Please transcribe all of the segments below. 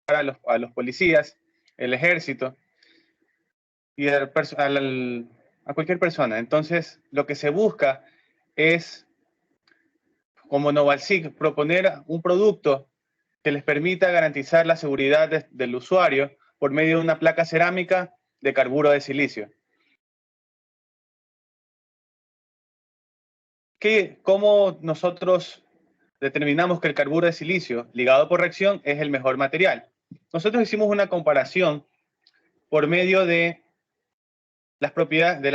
a los policías, el ejército y a cualquier persona. Entonces, lo que se busca es, como Novalsic, proponer un producto que les permita garantizar la seguridad del usuario por medio de una placa cerámica de carburo de silicio. ¿Cómo nosotros determinamos que el carburo de silicio ligado por reacción es el mejor material? Nosotros hicimos una comparación por medio de las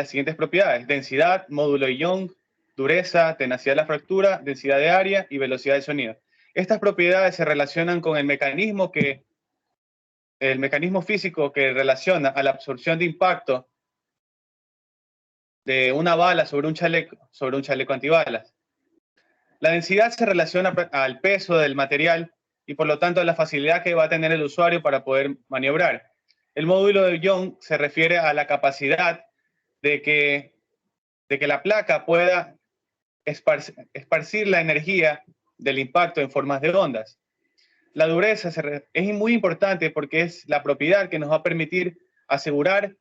siguientes propiedades: densidad, módulo de Young, dureza, tenacidad de la fractura, densidad de área y velocidad del sonido. Estas propiedades se relacionan con el mecanismo físico que relaciona a la absorción de impacto de una bala sobre un chaleco antibalas. La densidad se relaciona al peso del material y por lo tanto a la facilidad que va a tener el usuario para poder maniobrar. El módulo de Young se refiere a la capacidad de que la placa pueda esparcir la energía del impacto en formas de ondas. La dureza es muy importante porque es la propiedad que nos va a permitir asegurar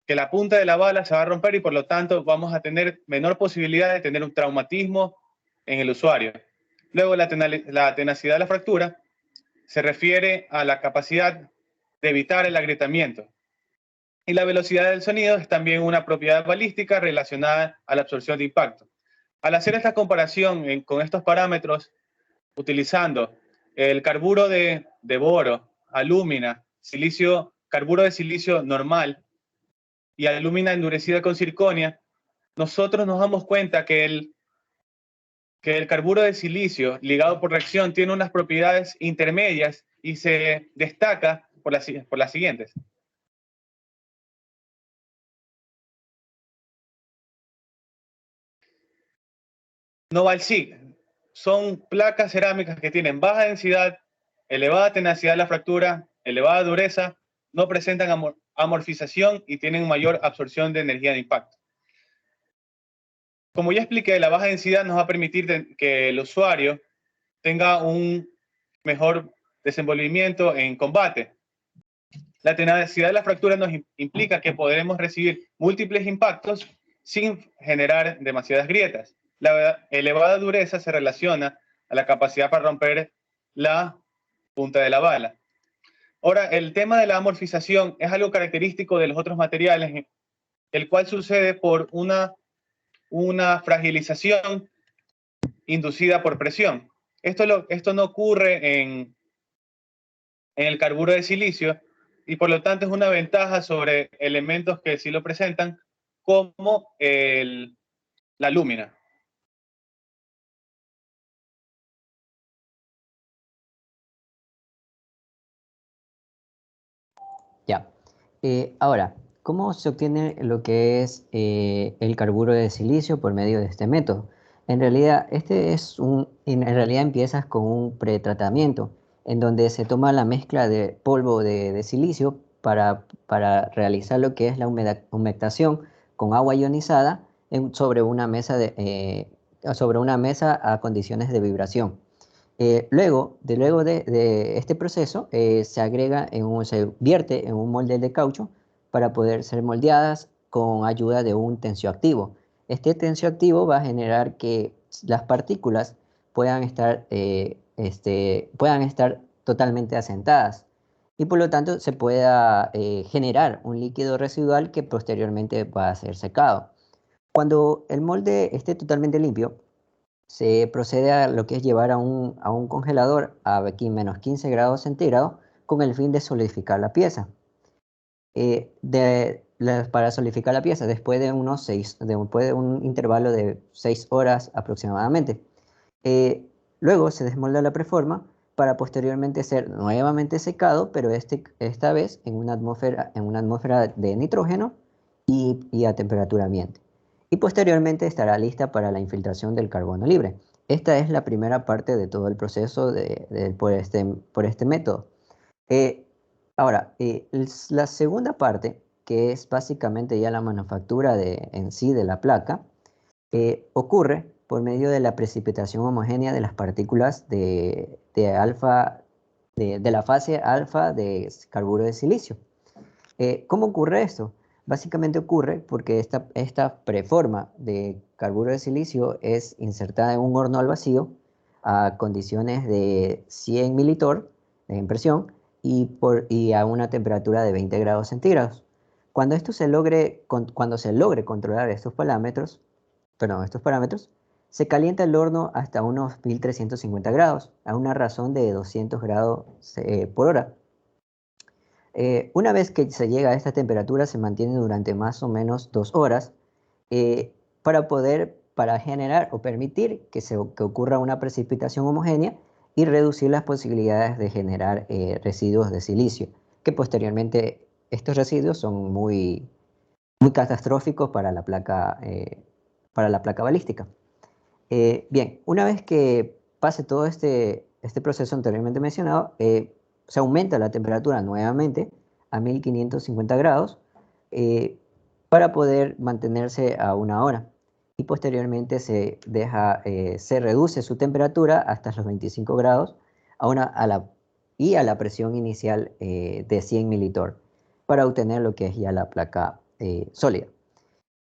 que la punta de la bala se va a romper y por lo tanto vamos a tener menor posibilidad de tener un traumatismo en el usuario. Luego, la tenacidad de la fractura se refiere a la capacidad de evitar el agrietamiento. Y la velocidad del sonido es también una propiedad balística relacionada a la absorción de impacto. Al hacer esta comparación con estos parámetros, utilizando el carburo de boro, alúmina, carburo de silicio normal y alúmina endurecida con circonia, nosotros nos damos cuenta que el carburo de silicio ligado por reacción tiene unas propiedades intermedias y se destaca por las siguientes. Novalsic son placas cerámicas que tienen baja densidad, elevada tenacidad de la fractura, elevada dureza, no presentan amorfización y tienen mayor absorción de energía de impacto. Como ya expliqué, la baja densidad nos va a permitir que el usuario tenga un mejor desenvolvimiento en combate. La tenacidad de la fractura nos implica que podremos recibir múltiples impactos sin generar demasiadas grietas. La elevada dureza se relaciona a la capacidad para romper la punta de la bala. Ahora, el tema de la amorfización es algo característico de los otros materiales, el cual sucede por una fragilización inducida por presión. Esto no ocurre en el carburo de silicio y por lo tanto es una ventaja sobre elementos que sí lo presentan, como la alúmina. Ya. Ahora, ¿cómo se obtiene lo que es el carburo de silicio por medio de este método? En realidad, en realidad empiezas con un pretratamiento, en donde se toma la mezcla de polvo de silicio para realizar lo que es la humectación con agua ionizada sobre una mesa a condiciones de vibración. Luego de este proceso, se vierte en un molde de caucho para poder ser moldeadas con ayuda de un tensioactivo. Este tensioactivo va a generar que las partículas puedan estar totalmente asentadas y por lo tanto se pueda generar un líquido residual que posteriormente va a ser secado. Cuando el molde esté totalmente limpio, se procede a lo que es llevar a un congelador a menos 15 grados centígrados con el fin de solidificar la pieza. Para solidificar la pieza después de un intervalo de 6 horas aproximadamente. Luego se desmolda la preforma para posteriormente ser nuevamente secado, pero esta vez en una atmósfera de nitrógeno y a temperatura ambiente. Y posteriormente estará lista para la infiltración del carbono libre. Esta es la primera parte de todo el proceso por este método. Ahora, la segunda parte, que es básicamente ya la manufactura en sí de la placa, ocurre por medio de la precipitación homogénea de las partículas de alfa de la fase alfa de carburo de silicio. ¿Cómo ocurre esto? Básicamente ocurre porque esta preforma de carburo de silicio es insertada en un horno al vacío a condiciones de 100 militorr en presión y a una temperatura de 20 grados centígrados. Cuando cuando se logre controlar estos parámetros, se calienta el horno hasta unos 1350 grados, a una razón de 200 grados por hora. Una vez que se llega a esta temperatura, se mantiene durante más o menos 2 horas para generar o permitir que ocurra una precipitación homogénea y reducir las posibilidades de generar residuos de silicio, que posteriormente estos residuos son muy catastróficos para la placa balística. Bien, una vez que pase todo este proceso anteriormente mencionado, se aumenta la temperatura nuevamente a 1550 grados para poder mantenerse a 1 hora. Y posteriormente se reduce su temperatura hasta los 25 grados a la presión inicial de 100 militorr para obtener lo que es ya la placa sólida.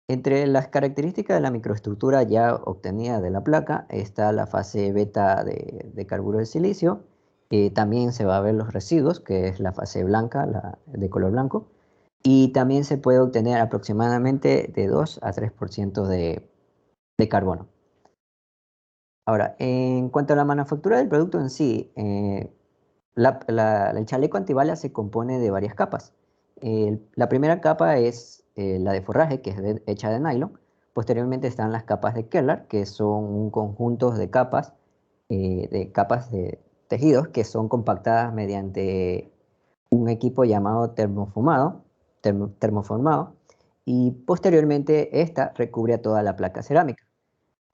Entre las características de la microestructura ya obtenida de la placa está la fase beta de carburo de silicio. También se va a ver los residuos, que es la fase blanca, de color blanco. Y también se puede obtener aproximadamente de 2 a 3% de carbono. Ahora, en cuanto a la manufactura del producto en sí, el chaleco antibalas se compone de varias capas. La primera capa es la de forraje, que es hecha de nylon. Posteriormente están las capas de Kevlar, que son un conjunto de capas de tejidos que son compactadas mediante un equipo llamado termoformado, y posteriormente esta recubre a toda la placa cerámica.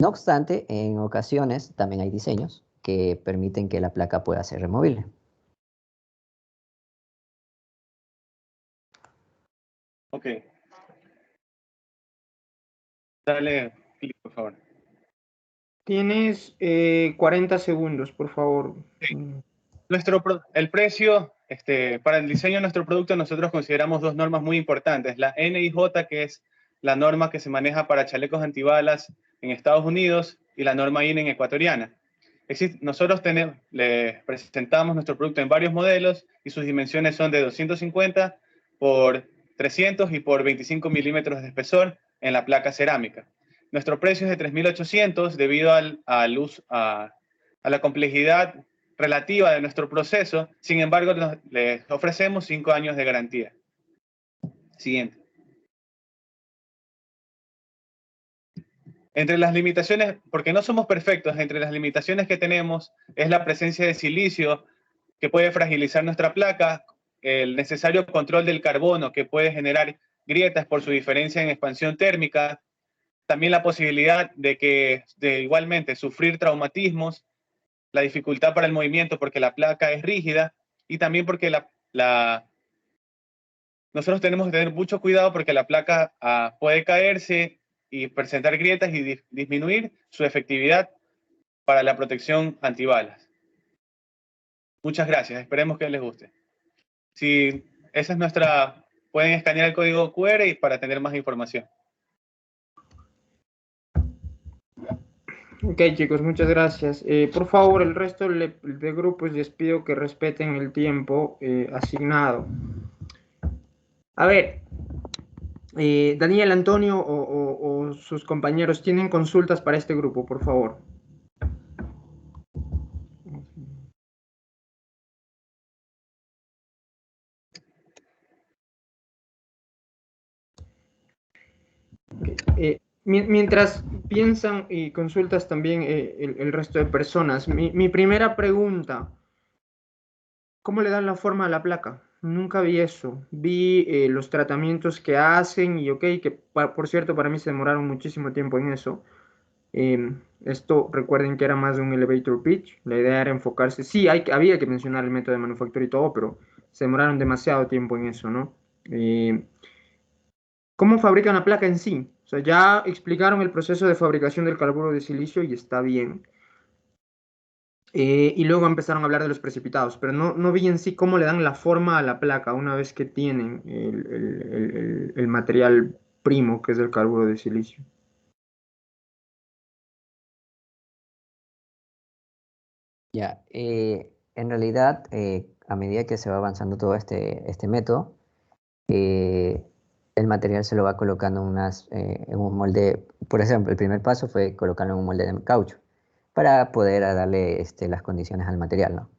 No obstante, en ocasiones también hay diseños que permiten que la placa pueda ser removible. Ok. Dale clic, por favor. Tienes 40 segundos, por favor. Sí. El precio, para el diseño de nuestro producto, nosotros consideramos 2 normas muy importantes. La NIJ, que es la norma que se maneja para chalecos antibalas en Estados Unidos, y la norma INEN ecuatoriana. Nosotros les presentamos nuestro producto en varios modelos y sus dimensiones son de 250 por 300 y por 25 milímetros de espesor en la placa cerámica. Nuestro precio es de 3.800 debido a la complejidad relativa de nuestro proceso. Sin embargo, les ofrecemos 5 años de garantía. Siguiente. Entre las limitaciones, porque no somos perfectos, entre las limitaciones que tenemos es la presencia de silicio que puede fragilizar nuestra placa, el necesario control del carbono que puede generar grietas por su diferencia en expansión térmica, también la posibilidad de igualmente sufrir traumatismos, la dificultad para el movimiento porque la placa es rígida y también porque nosotros tenemos que tener mucho cuidado porque la placa puede caerse y presentar grietas y disminuir su efectividad para la protección antibalas. Muchas gracias, esperemos que les guste. Si esa es pueden escanear el código QR para tener más información. Ok, chicos, muchas gracias. Por favor, el resto de grupos les pido que respeten el tiempo asignado. A ver, Daniel, Antonio o sus compañeros, ¿tienen consultas para este grupo, por favor? Mientras piensan y consultas también el resto de personas, mi primera pregunta, ¿cómo le dan la forma a la placa? Nunca vi eso. Vi los tratamientos que hacen y ok, que por cierto para mí se demoraron muchísimo tiempo en eso. Esto recuerden que era más de un elevator pitch. La idea era enfocarse. Sí, había que mencionar el método de manufactura y todo, pero se demoraron demasiado tiempo en eso, ¿no? ¿Cómo fabrican la placa en sí? O sea, ya explicaron el proceso de fabricación del carburo de silicio y está bien. Y luego empezaron a hablar de los precipitados, pero no vi en sí cómo le dan la forma a la placa una vez que tienen el material primo, que es el carburo de silicio. Ya, en realidad, a medida que se va avanzando todo este método, eh, el material se lo va colocando en un molde. Por ejemplo, el primer paso fue colocarlo en un molde de caucho para poder darle las condiciones al material, ¿no?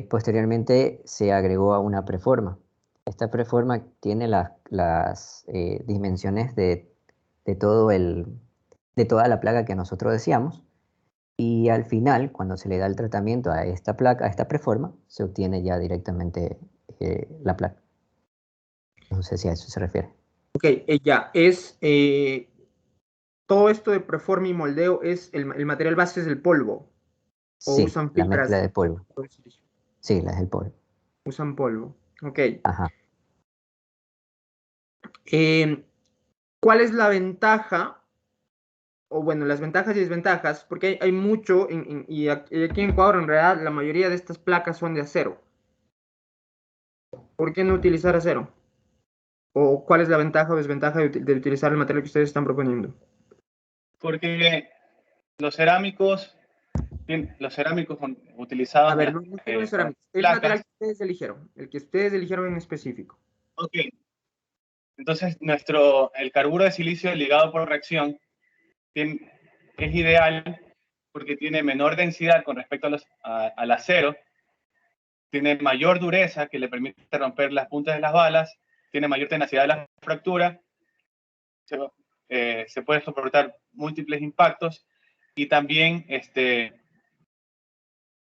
Posteriormente se agregó a una preforma. Esta preforma tiene las dimensiones de todo de toda la placa que nosotros deseamos. Y al final, cuando se le da el tratamiento a esta placa, a esta preforma, se obtiene ya directamente la placa. No sé si a eso se refiere. Ok, ya, todo esto de preforma y moldeo es el material base es el polvo, o Sí, usan la mezcla fibras de polvo. de silicio. Sí, la del polvo. Usan polvo. Ok. Ajá. Eh, ¿Cuál es la ventaja? O bueno, las ventajas y desventajas, porque hay mucho, y aquí en Ecuador en realidad la mayoría de estas placas son de acero. ¿Por qué no utilizar acero? ¿O cuál es la ventaja o desventaja de utilizar el material que ustedes están proponiendo? Porque los cerámicos, los cerámicos A utilizados ver, no solo de para cerámica, el material placas, que ustedes eligieron, el que ustedes eligieron en específico. ok. Entonces, el carburo de silicio ligado por reacción es ideal porque tiene menor densidad con respecto al acero, tiene mayor dureza que le permite romper las puntas de las balas, tiene mayor tenacidad de la fractura, se puede soportar múltiples impactos y también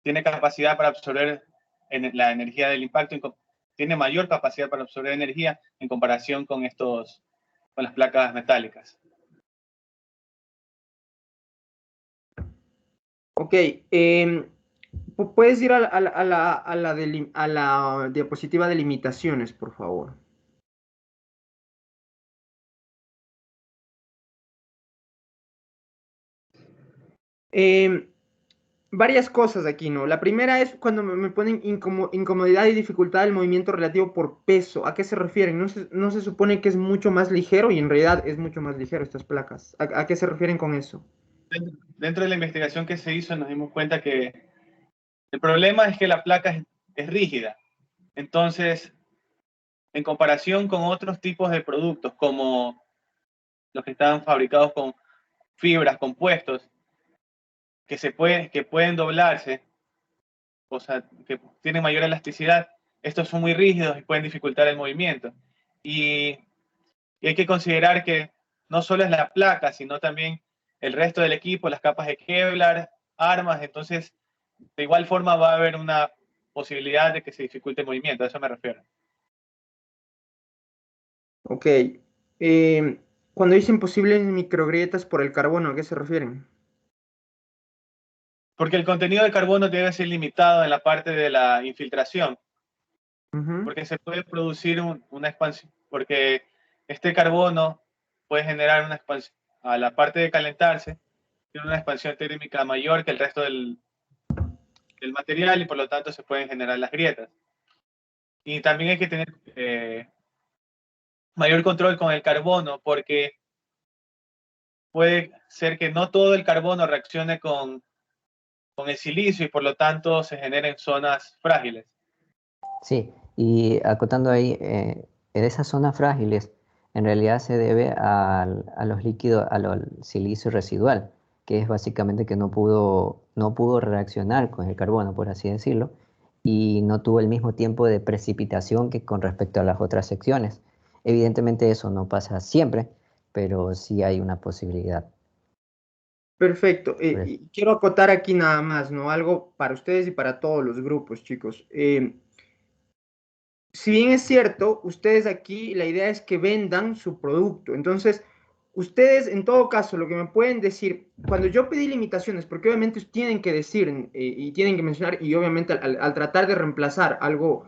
tiene capacidad para absorber la energía del impacto, tiene mayor capacidad para absorber energía en comparación con las placas metálicas. Ok, puedes ir a la diapositiva de limitaciones, por favor. Eh, Varias cosas aquí, ¿no? La primera es cuando me ponen incomodidad y dificultad del movimiento relativo por peso. ¿A qué se refieren? No se supone que es mucho más ligero y en realidad es mucho más ligero estas placas. ¿A qué se refieren con eso? Dentro de la investigación que se hizo nos dimos cuenta que el problema es que la placa es rígida. Entonces, en comparación con otros tipos de productos, como los que están fabricados con fibras, compuestos, que pueden doblarse, o sea, que tienen mayor elasticidad, estos son muy rígidos y pueden dificultar el movimiento. Y, y hay que considerar que no solo es la placa, sino también el resto del equipo, las capas de Kevlar, armas, entonces de igual forma va a haber una posibilidad de que se dificulte el movimiento, a eso me refiero. Ok. Cuando dicen posibles microgrietas por el carbono, ¿a qué se refieren? Porque el contenido de carbono debe ser limitado en la parte de la infiltración, Ujú. porque se puede producir una expansión, porque este carbono puede generar una expansión, a la parte de calentarse, tiene una expansión térmica mayor que el resto del material y por lo tanto se pueden generar las grietas. Y también hay que tener mayor control con el carbono, porque puede ser que no todo el carbono reaccione con el silicio y por lo tanto se generen zonas frágiles. Sí, y acotando ahí, en esas zonas frágiles, en realidad se debe a los líquidos, al silicio residual, que es básicamente que no pudo reaccionar con el carbono, por así decirlo, y no tuvo el mismo tiempo de precipitación que con respecto a las otras secciones. Evidentemente eso no pasa siempre, pero sí hay una posibilidad. Perfecto. Por eso. Y quiero acotar aquí nada más, ¿no? Algo para ustedes y para todos los grupos, chicos. Si bien es cierto, ustedes aquí la idea es que vendan su producto. Entonces, ustedes en todo caso lo que me pueden decir, cuando yo pedí limitaciones, porque obviamente tienen que decir y tienen que mencionar, y obviamente al tratar de reemplazar algo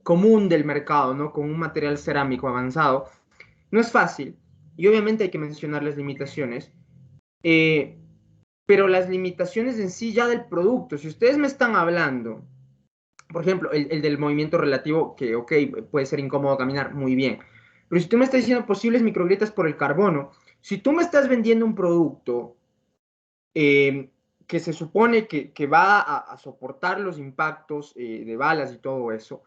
común del mercado, ¿no? Con un material cerámico avanzado, no es fácil. Y obviamente hay que mencionar las limitaciones. Eh, pero las limitaciones en sí ya del producto. Si ustedes me están hablando, por ejemplo, el del movimiento relativo, que ok, puede ser incómodo caminar, muy bien. Pero si tú me estás diciendo posibles microgrietas por el carbono, si tú me estás vendiendo un producto eh, que se supone que va a soportar los impactos de balas y todo eso,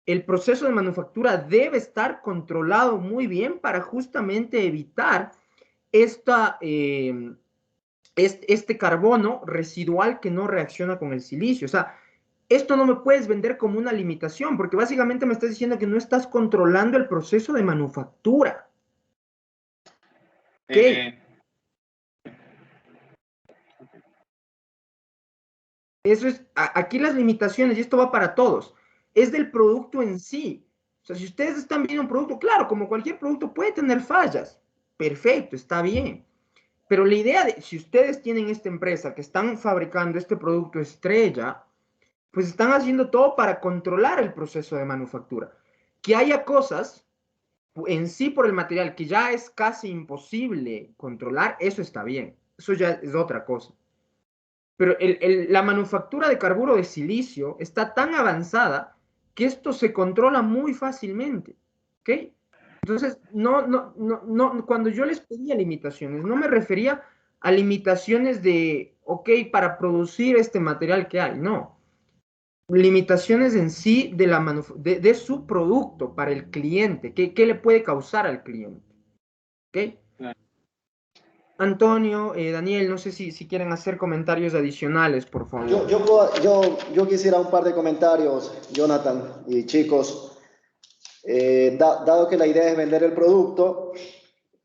el proceso de manufactura debe estar controlado muy bien para justamente evitar esta, este carbono residual que no reacciona con el silicio. O sea, esto no me puedes vender como una limitación, porque básicamente me estás diciendo que no estás controlando el proceso de manufactura. ¿Ok? Eh, Eso es, aquí las limitaciones, y esto va para todos, es del producto en sí. O sea, si ustedes están viendo un producto, claro, como cualquier producto puede tener fallas. Perfecto, está bien. Pero la idea de, si ustedes tienen esta empresa que están fabricando este producto estrella, pues están haciendo todo para controlar el proceso de manufactura. Que haya cosas en sí por el material que ya es casi imposible controlar, eso está bien. Eso ya es otra cosa. Pero la manufactura de carburo de silicio está tan avanzada que esto se controla muy fácilmente. ¿Ok? Entonces, cuando yo les pedía limitaciones, no me refería a limitaciones de, ok, para producir este material que hay, no. Limitaciones en sí de su producto para el cliente, ¿qué le puede causar al cliente? ¿Ok? Antonio, Daniel, no sé si quieren hacer comentarios adicionales, por favor. Yo quisiera un par de comentarios, Jonathan y chicos. Dado que la idea es vender el producto,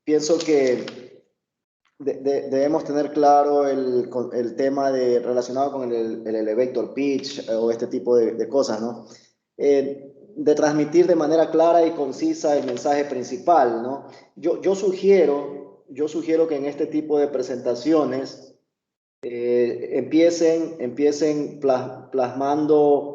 pienso que debemos tener claro el tema relacionado con el elevator pitch o este tipo de cosas, ¿no? De transmitir de manera clara y concisa el mensaje principal, ¿no? Yo sugiero que en este tipo de presentaciones empiecen plasmando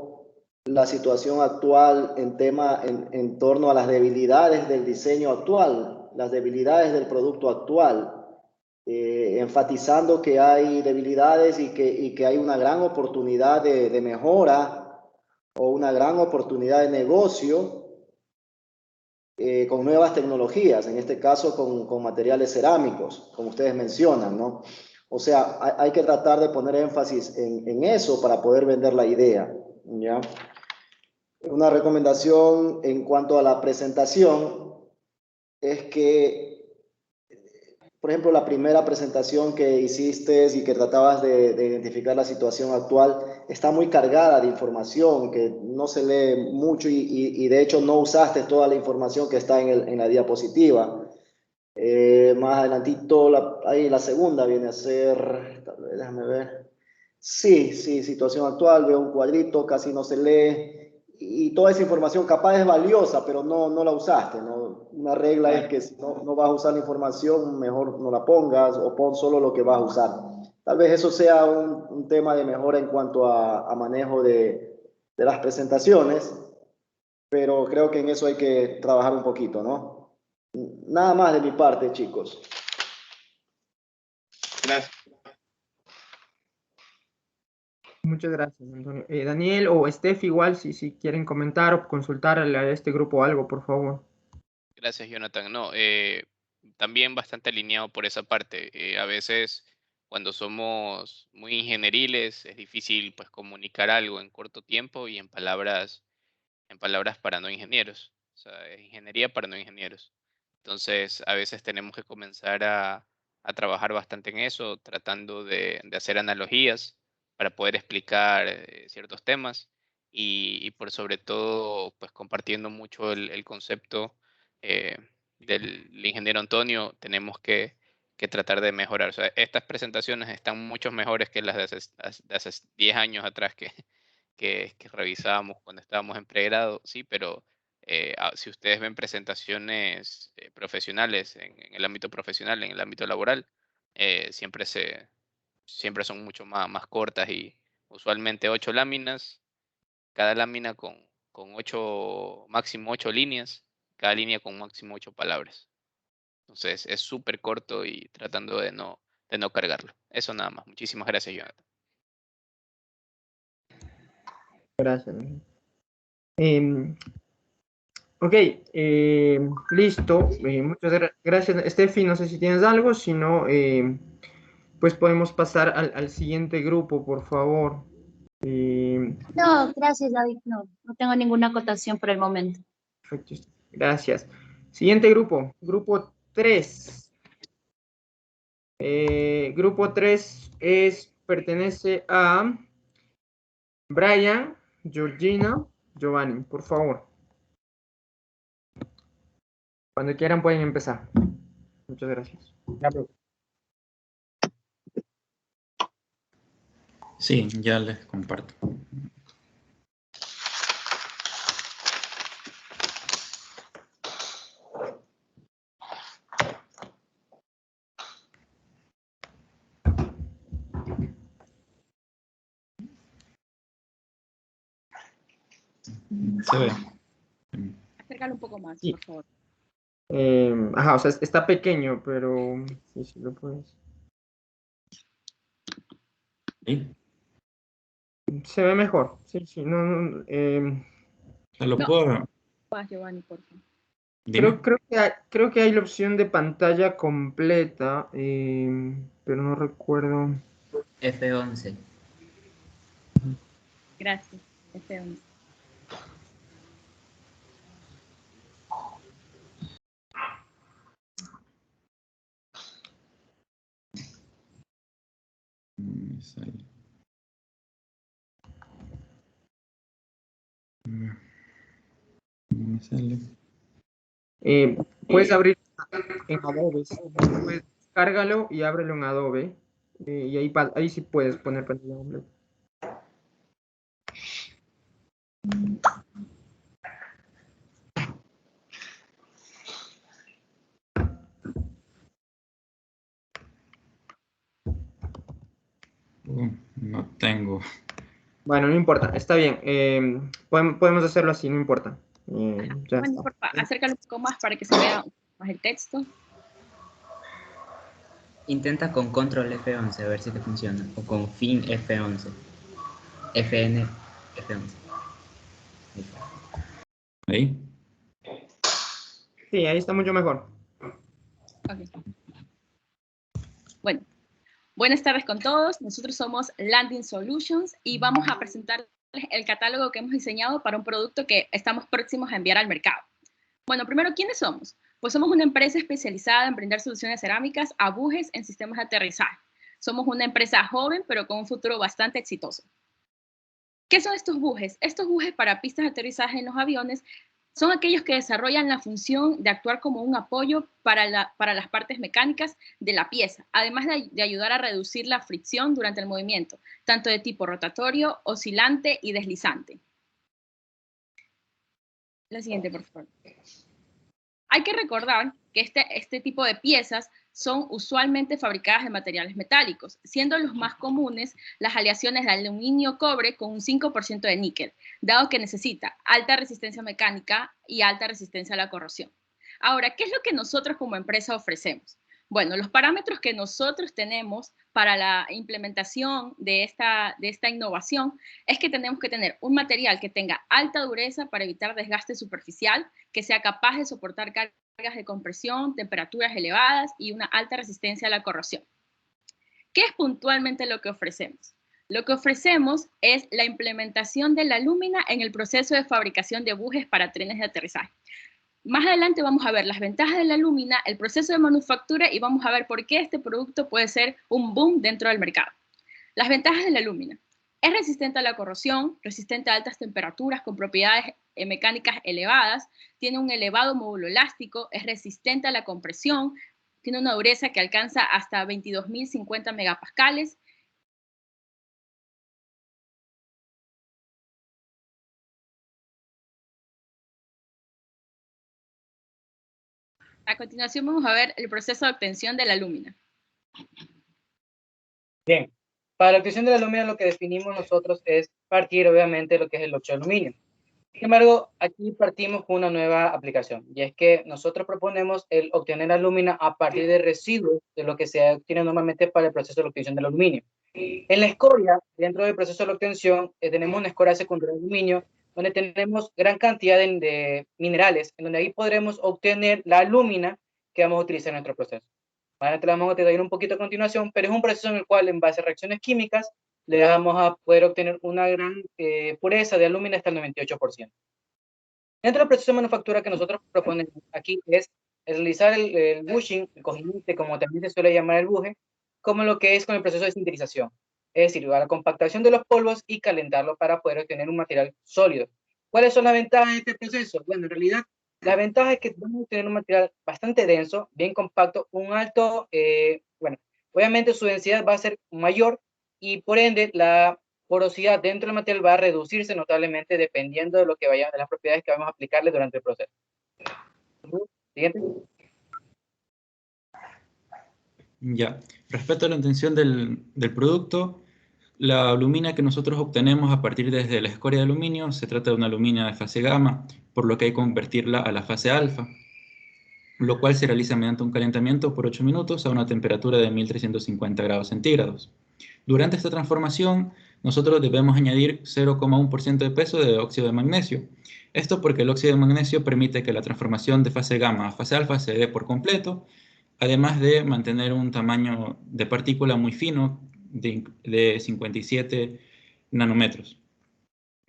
la situación actual en torno a las debilidades del diseño actual, las debilidades del producto actual, enfatizando que hay debilidades y que hay una gran oportunidad de mejora o una gran oportunidad de negocio con nuevas tecnologías, en este caso con materiales cerámicos, como ustedes mencionan, ¿no? O sea, hay que tratar de poner énfasis en eso para poder vender la idea, ¿ya? Una recomendación en cuanto a la presentación es que, por ejemplo, la primera presentación que hiciste y que tratabas de identificar la situación actual está muy cargada de información que no se lee mucho y de hecho no usaste toda la información que está en la diapositiva. Más adelantito, ahí la segunda viene a ser, tal vez, déjame ver. Sí, sí, situación actual, veo un cuadrito, casi no se lee. Y toda esa información capaz es valiosa, pero no la usaste, ¿no? Una regla es que si no vas a usar la información, mejor no la pongas o pon solo lo que vas a usar. Tal vez eso sea un tema de mejora en cuanto a manejo de las presentaciones, pero creo que en eso hay que trabajar un poquito, ¿no? Nada más de mi parte, chicos. gracias. Muchas gracias, Antonio. Daniel o Steph, igual, si quieren comentar o consultar a este grupo algo, por favor. Gracias, Jonathan. No, también bastante alineado por esa parte. A veces, cuando somos muy ingenieriles, es difícil pues comunicar algo en corto tiempo y en palabras para no ingenieros. O sea, es ingeniería para no ingenieros. Entonces, a veces tenemos que comenzar a trabajar bastante en eso, tratando de hacer analogías para poder explicar ciertos temas y por sobre todo, pues compartiendo mucho el concepto eh, del ingeniero Antonio, tenemos que tratar de mejorar. O sea, estas presentaciones están mucho mejores que las de hace 10 años atrás que revisábamos cuando estábamos en pregrado, sí, pero si ustedes ven presentaciones profesionales en el ámbito profesional, en el ámbito laboral, eh, siempre, siempre son mucho más cortas y usualmente 8 láminas, cada lámina con 8, máximo 8 líneas, cada línea con máximo 8 palabras. Entonces es súper corto y tratando no cargarlo. Eso nada más. Muchísimas gracias, Jonathan. Gracias. Ok, listo. Muchas gracias, Steffi. No sé si tienes algo, si no, pues podemos pasar al siguiente grupo, por favor. No, gracias, David. No, no tengo ninguna acotación por el momento. Perfecto, gracias. Siguiente grupo, grupo 3. Grupo 3 pertenece a Brian, Georgina, Giovanni, por favor. Cuando quieran pueden empezar. Muchas gracias. Sí, ya les comparto. Se ve. Acércalo un poco más, Sí. por favor. Ajá, o sea, está pequeño, pero sí, sí lo puedes. ¿Sí? Se ve mejor. Sí, sí, no, Se lo No. puedo. Vas, Giovanni, por favor. Dime. creo que hay la opción de pantalla completa, pero no recuerdo. F11. Gracias. F11. Me sale. No me sale. Puedes abrir en Adobe. Pues, cárgalo y ábrelo en Adobe. Y ahí sí puedes poner pantalla completa. No tengo. Bueno, no importa, está bien. Podemos hacerlo así, no importa. Ya Bueno, está. por favor, acércalo un poco más para que se vea más el texto. Intenta con control F11 a ver si te funciona. O con fin F11. FN F11. ¿Ahí? Sí, ahí está mucho mejor. Okay. Bueno, buenas tardes con todos. Nosotros somos Landing Solutions y vamos a presentarles el catálogo que hemos diseñado para un producto que estamos próximos a enviar al mercado. Bueno, primero, ¿quiénes somos? Pues somos una empresa especializada en brindar soluciones cerámicas a bujes en sistemas de aterrizaje. Somos una empresa joven, pero con un futuro bastante exitoso. ¿Qué son estos bujes? Estos bujes para pistas de aterrizaje en los aviones son aquellos que desarrollan la función de actuar como un apoyo para las partes mecánicas de la pieza, además de ayudar a reducir la fricción durante el movimiento, tanto de tipo rotatorio, oscilante y deslizante. La siguiente, por favor. Hay que recordar que este tipo de piezas son usualmente fabricadas de materiales metálicos, siendo los más comunes las aleaciones de aluminio-cobre con un 5% de níquel, dado que necesita alta resistencia mecánica y alta resistencia a la corrosión. Ahora, ¿qué es lo que nosotros como empresa ofrecemos? Bueno, los parámetros que nosotros tenemos para la implementación de esta innovación es que tenemos que tener un material que tenga alta dureza para evitar desgaste superficial, que sea capaz de soportar cargas de compresión, temperaturas elevadas y una alta resistencia a la corrosión. ¿Qué es puntualmente lo que ofrecemos? Lo que ofrecemos es la implementación de la lúmina en el proceso de fabricación de bujes para trenes de aterrizaje. Más adelante vamos a ver las ventajas de la lúmina, el proceso de manufactura y vamos a ver por qué este producto puede ser un boom dentro del mercado. Las ventajas de la lúmina. Es resistente a la corrosión, resistente a altas temperaturas con propiedades mecánicas elevadas, tiene un elevado módulo elástico, es resistente a la compresión, tiene una dureza que alcanza hasta 22.050 megapascales. A continuación vamos a ver el proceso de obtención de la lúmina. Bien, para la obtención de la lúmina lo que definimos nosotros es partir obviamente de lo que es el óxido de aluminio. Sin embargo, aquí partimos con una nueva aplicación, y es que nosotros proponemos el obtener alúmina a partir de residuos de lo que se obtiene normalmente para el proceso de obtención del aluminio. En la escoria, dentro del proceso de la obtención, tenemos una escoria secundaria de aluminio, donde tenemos gran cantidad de minerales, en donde ahí podremos obtener la alúmina que vamos a utilizar en nuestro proceso. Ahora te la vamos a detallar un poquito a continuación, pero es un proceso en el cual, en base a reacciones químicas, le vamos a poder obtener una gran pureza de alúmina hasta el 98%. Dentro del proceso de manufactura que nosotros proponemos aquí es realizar el bushing, el cocimiento, como también se suele llamar el buje, como lo que es con el proceso de sintetización. Es decir, la compactación de los polvos y calentarlo para poder obtener un material sólido. ¿Cuáles son las ventajas de este proceso? Bueno, en realidad, la ventaja es que vamos a obtener un material bastante denso, bien compacto, un alto, bueno, obviamente su densidad va a ser mayor y por ende la porosidad dentro del material va a reducirse notablemente dependiendo de lo que vaya, de las propiedades que vamos a aplicarle durante el proceso. Siguiente. Ya, respecto a la obtención del producto, la alumina que nosotros obtenemos a partir desde la escoria de aluminio se trata de una alumina de fase gamma, por lo que hay que convertirla a la fase alfa, lo cual se realiza mediante un calentamiento por 8 minutos a una temperatura de 1350 grados centígrados. Durante esta transformación, nosotros debemos añadir 0,1% de peso de óxido de magnesio. Esto porque el óxido de magnesio permite que la transformación de fase gamma a fase alfa se dé por completo, además de mantener un tamaño de partícula muy fino de 57 nanómetros.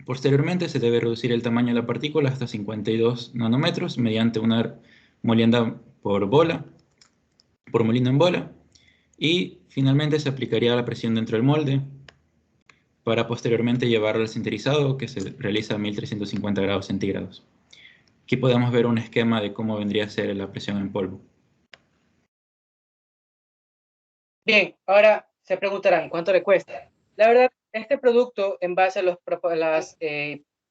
Posteriormente se debe reducir el tamaño de la partícula hasta 52 nanómetros mediante una molienda por molino en bola, y finalmente se aplicaría la presión dentro del molde para posteriormente llevarlo al sinterizado, que se realiza a 1350 grados centígrados. Aquí podemos ver un esquema de cómo vendría a ser la presión en polvo. Bien, ahora se preguntarán, ¿cuánto le cuesta? La verdad, este producto, en base a las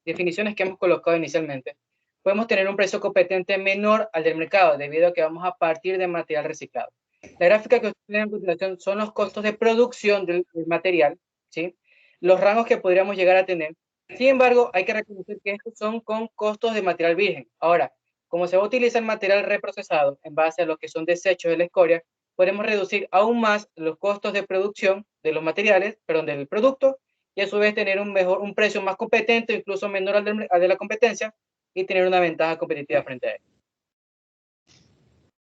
definiciones que hemos colocado inicialmente, podemos tener un precio competente menor al del mercado, debido a que vamos a partir de material reciclado. La gráfica que ustedes ven a continuación son los costos de producción del material, ¿sí? Los rangos que podríamos llegar a tener. Sin embargo, hay que reconocer que estos son con costos de material virgen. Ahora, como se va a utilizar material reprocesado en base a lo que son desechos de la escoria, podemos reducir aún más los costos de producción de los materiales, perdón, del producto, y a su vez tener un precio más competente, incluso menor al de la competencia, y tener una ventaja competitiva frente a él.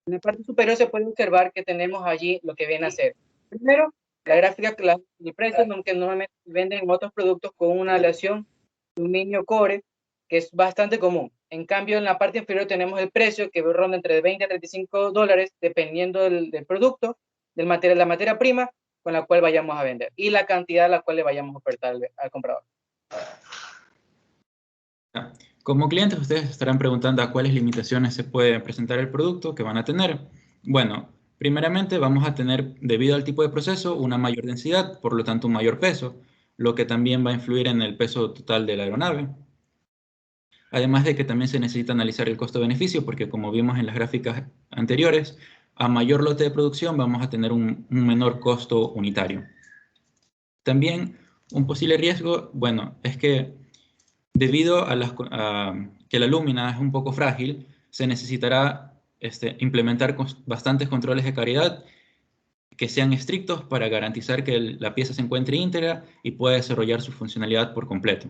En la parte superior se puede observar que tenemos allí lo que viene a ser. Primero, la gráfica de precios que normalmente venden en otros productos con una aleación aluminio cobre, que es bastante común. En cambio, en la parte inferior tenemos el precio que ronda entre 20 a 35 dólares, dependiendo del producto, la materia prima con la cual vayamos a vender y la cantidad a la cual le vayamos a ofertar al comprador. Como clientes, ustedes estarán preguntando a cuáles limitaciones se puede presentar el producto que van a tener. Bueno, primeramente vamos a tener, debido al tipo de proceso, una mayor densidad, por lo tanto un mayor peso, lo que también va a influir en el peso total de la aeronave. Además de que también se necesita analizar el costo-beneficio, porque como vimos en las gráficas anteriores, a mayor lote de producción vamos a tener un menor costo unitario. También un posible riesgo, bueno, es que debido a que la alúmina es un poco frágil, se necesitará implementar bastantes controles de calidad que sean estrictos para garantizar que la pieza se encuentre íntegra y pueda desarrollar su funcionalidad por completo.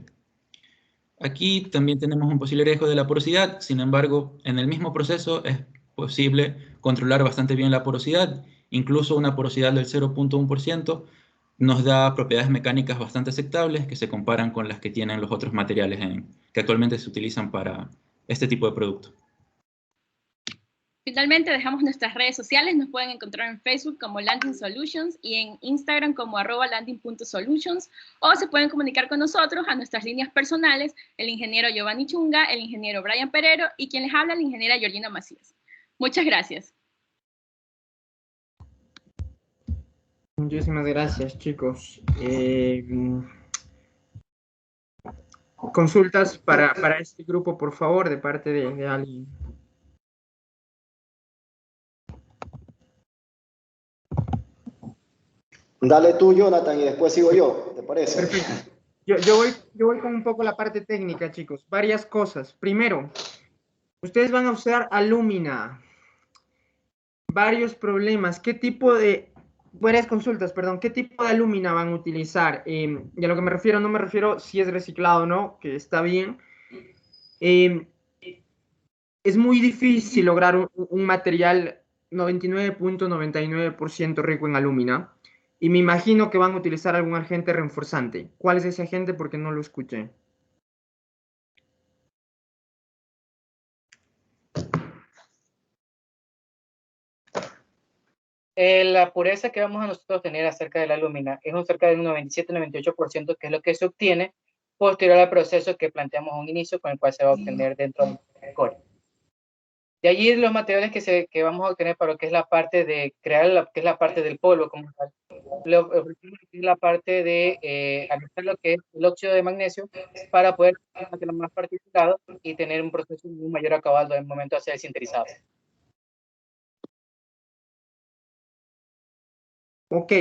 Aquí también tenemos un posible riesgo de la porosidad, sin embargo, en el mismo proceso es posible controlar bastante bien la porosidad, incluso una porosidad del 0,1% nos da propiedades mecánicas bastante aceptables que se comparan con las que tienen los otros materiales que actualmente se utilizan para este tipo de producto. Finalmente, dejamos nuestras redes sociales. Nos pueden encontrar en Facebook como Landing Solutions y en Instagram como @landing.solutions, o se pueden comunicar con nosotros a nuestras líneas personales, el ingeniero Giovanni Chunga, el ingeniero Brian Perero y quien les habla, la ingeniera Georgina Macías. Muchas gracias. Muchísimas gracias, chicos. Consultas para este grupo, por favor, de parte de alguien. Dale tú, Jonathan, y después sigo yo, ¿te parece? Perfecto. Yo voy con un poco la parte técnica, chicos. Varias cosas. Primero, ustedes van a usar alúmina. Varios problemas. Varias consultas, perdón. ¿Qué tipo de alúmina van a utilizar? Y a lo que me refiero, no me refiero si es reciclado o no, que está bien. Es muy difícil lograr un material 99.99% rico en alúmina. Y me imagino que van a utilizar algún agente reforzante. ¿Cuál es ese agente? Porque no lo escuché. La pureza que vamos a nosotros tener acerca de la alúmina es cerca del 97-98%, que es lo que se obtiene posterior al proceso que planteamos a un inicio, con el cual se va a obtener dentro del core. De allí los materiales que vamos a obtener para lo que es la parte de crear, que es la parte del polvo como tal. Es la parte de alistar lo que es el óxido de magnesio para poder hacerlo más particulado y tener un proceso muy mayor acabado en el momento de ser sinterizado. Ok,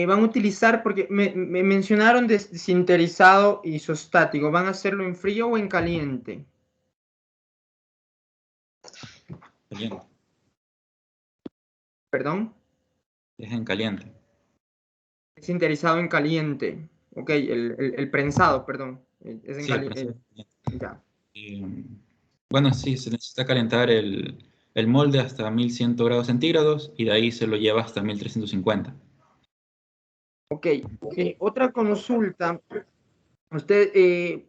van a utilizar, porque me mencionaron desinterizado isostático. ¿Van a hacerlo en frío o en caliente? Caliente. ¿Perdón? Es en caliente. Desinterizado en caliente. Ok, el prensado, perdón. Es en Sí, el caliente. proceso es caliente. Ya. Bueno, sí, se necesita calentar el molde hasta 1100 grados centígrados y de ahí se lo lleva hasta 1350. Ok, otra consulta. Usted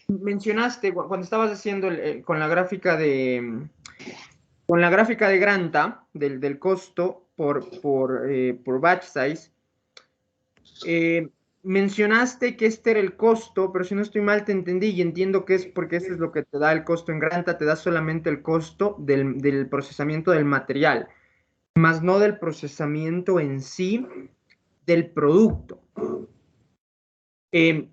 mencionaste cuando estabas haciendo con la gráfica de Granta del costo por batch size, mencionaste que este era el costo, pero si no estoy mal te entendí y entiendo que es porque eso es lo que te da el costo en Granta, te da solamente el costo del procesamiento del material, más no del procesamiento en sí del producto. Dentro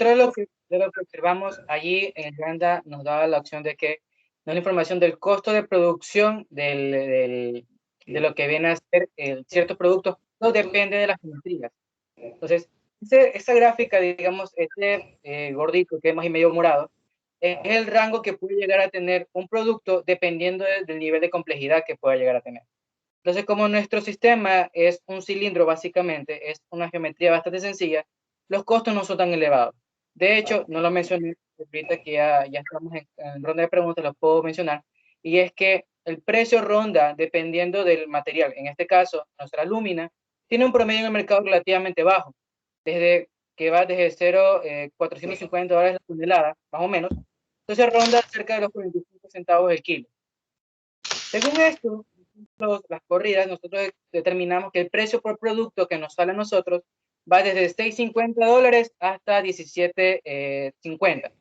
de lo que observamos, allí en Granta nos daba la opción de que no la información del costo de producción de lo que viene a ser ciertos productos, no depende de las geometrías. Entonces, esa gráfica, digamos, gordito que es más y medio morado, es el rango que puede llegar a tener un producto dependiendo del nivel de complejidad que pueda llegar a tener. Entonces, como nuestro sistema es un cilindro, básicamente, es una geometría bastante sencilla, los costos no son tan elevados. De hecho, no lo mencioné, ahorita que ya estamos en ronda de preguntas, lo puedo mencionar, y es que el precio ronda dependiendo del material. En este caso, nuestra alúmina tiene un promedio en el mercado relativamente bajo, que va desde 450 dólares la tonelada, más o menos. Entonces ronda cerca de los 45 centavos el kilo. Según esto, las corridas, nosotros determinamos que el precio por producto que nos sale a nosotros va desde $6.50 hasta $17.50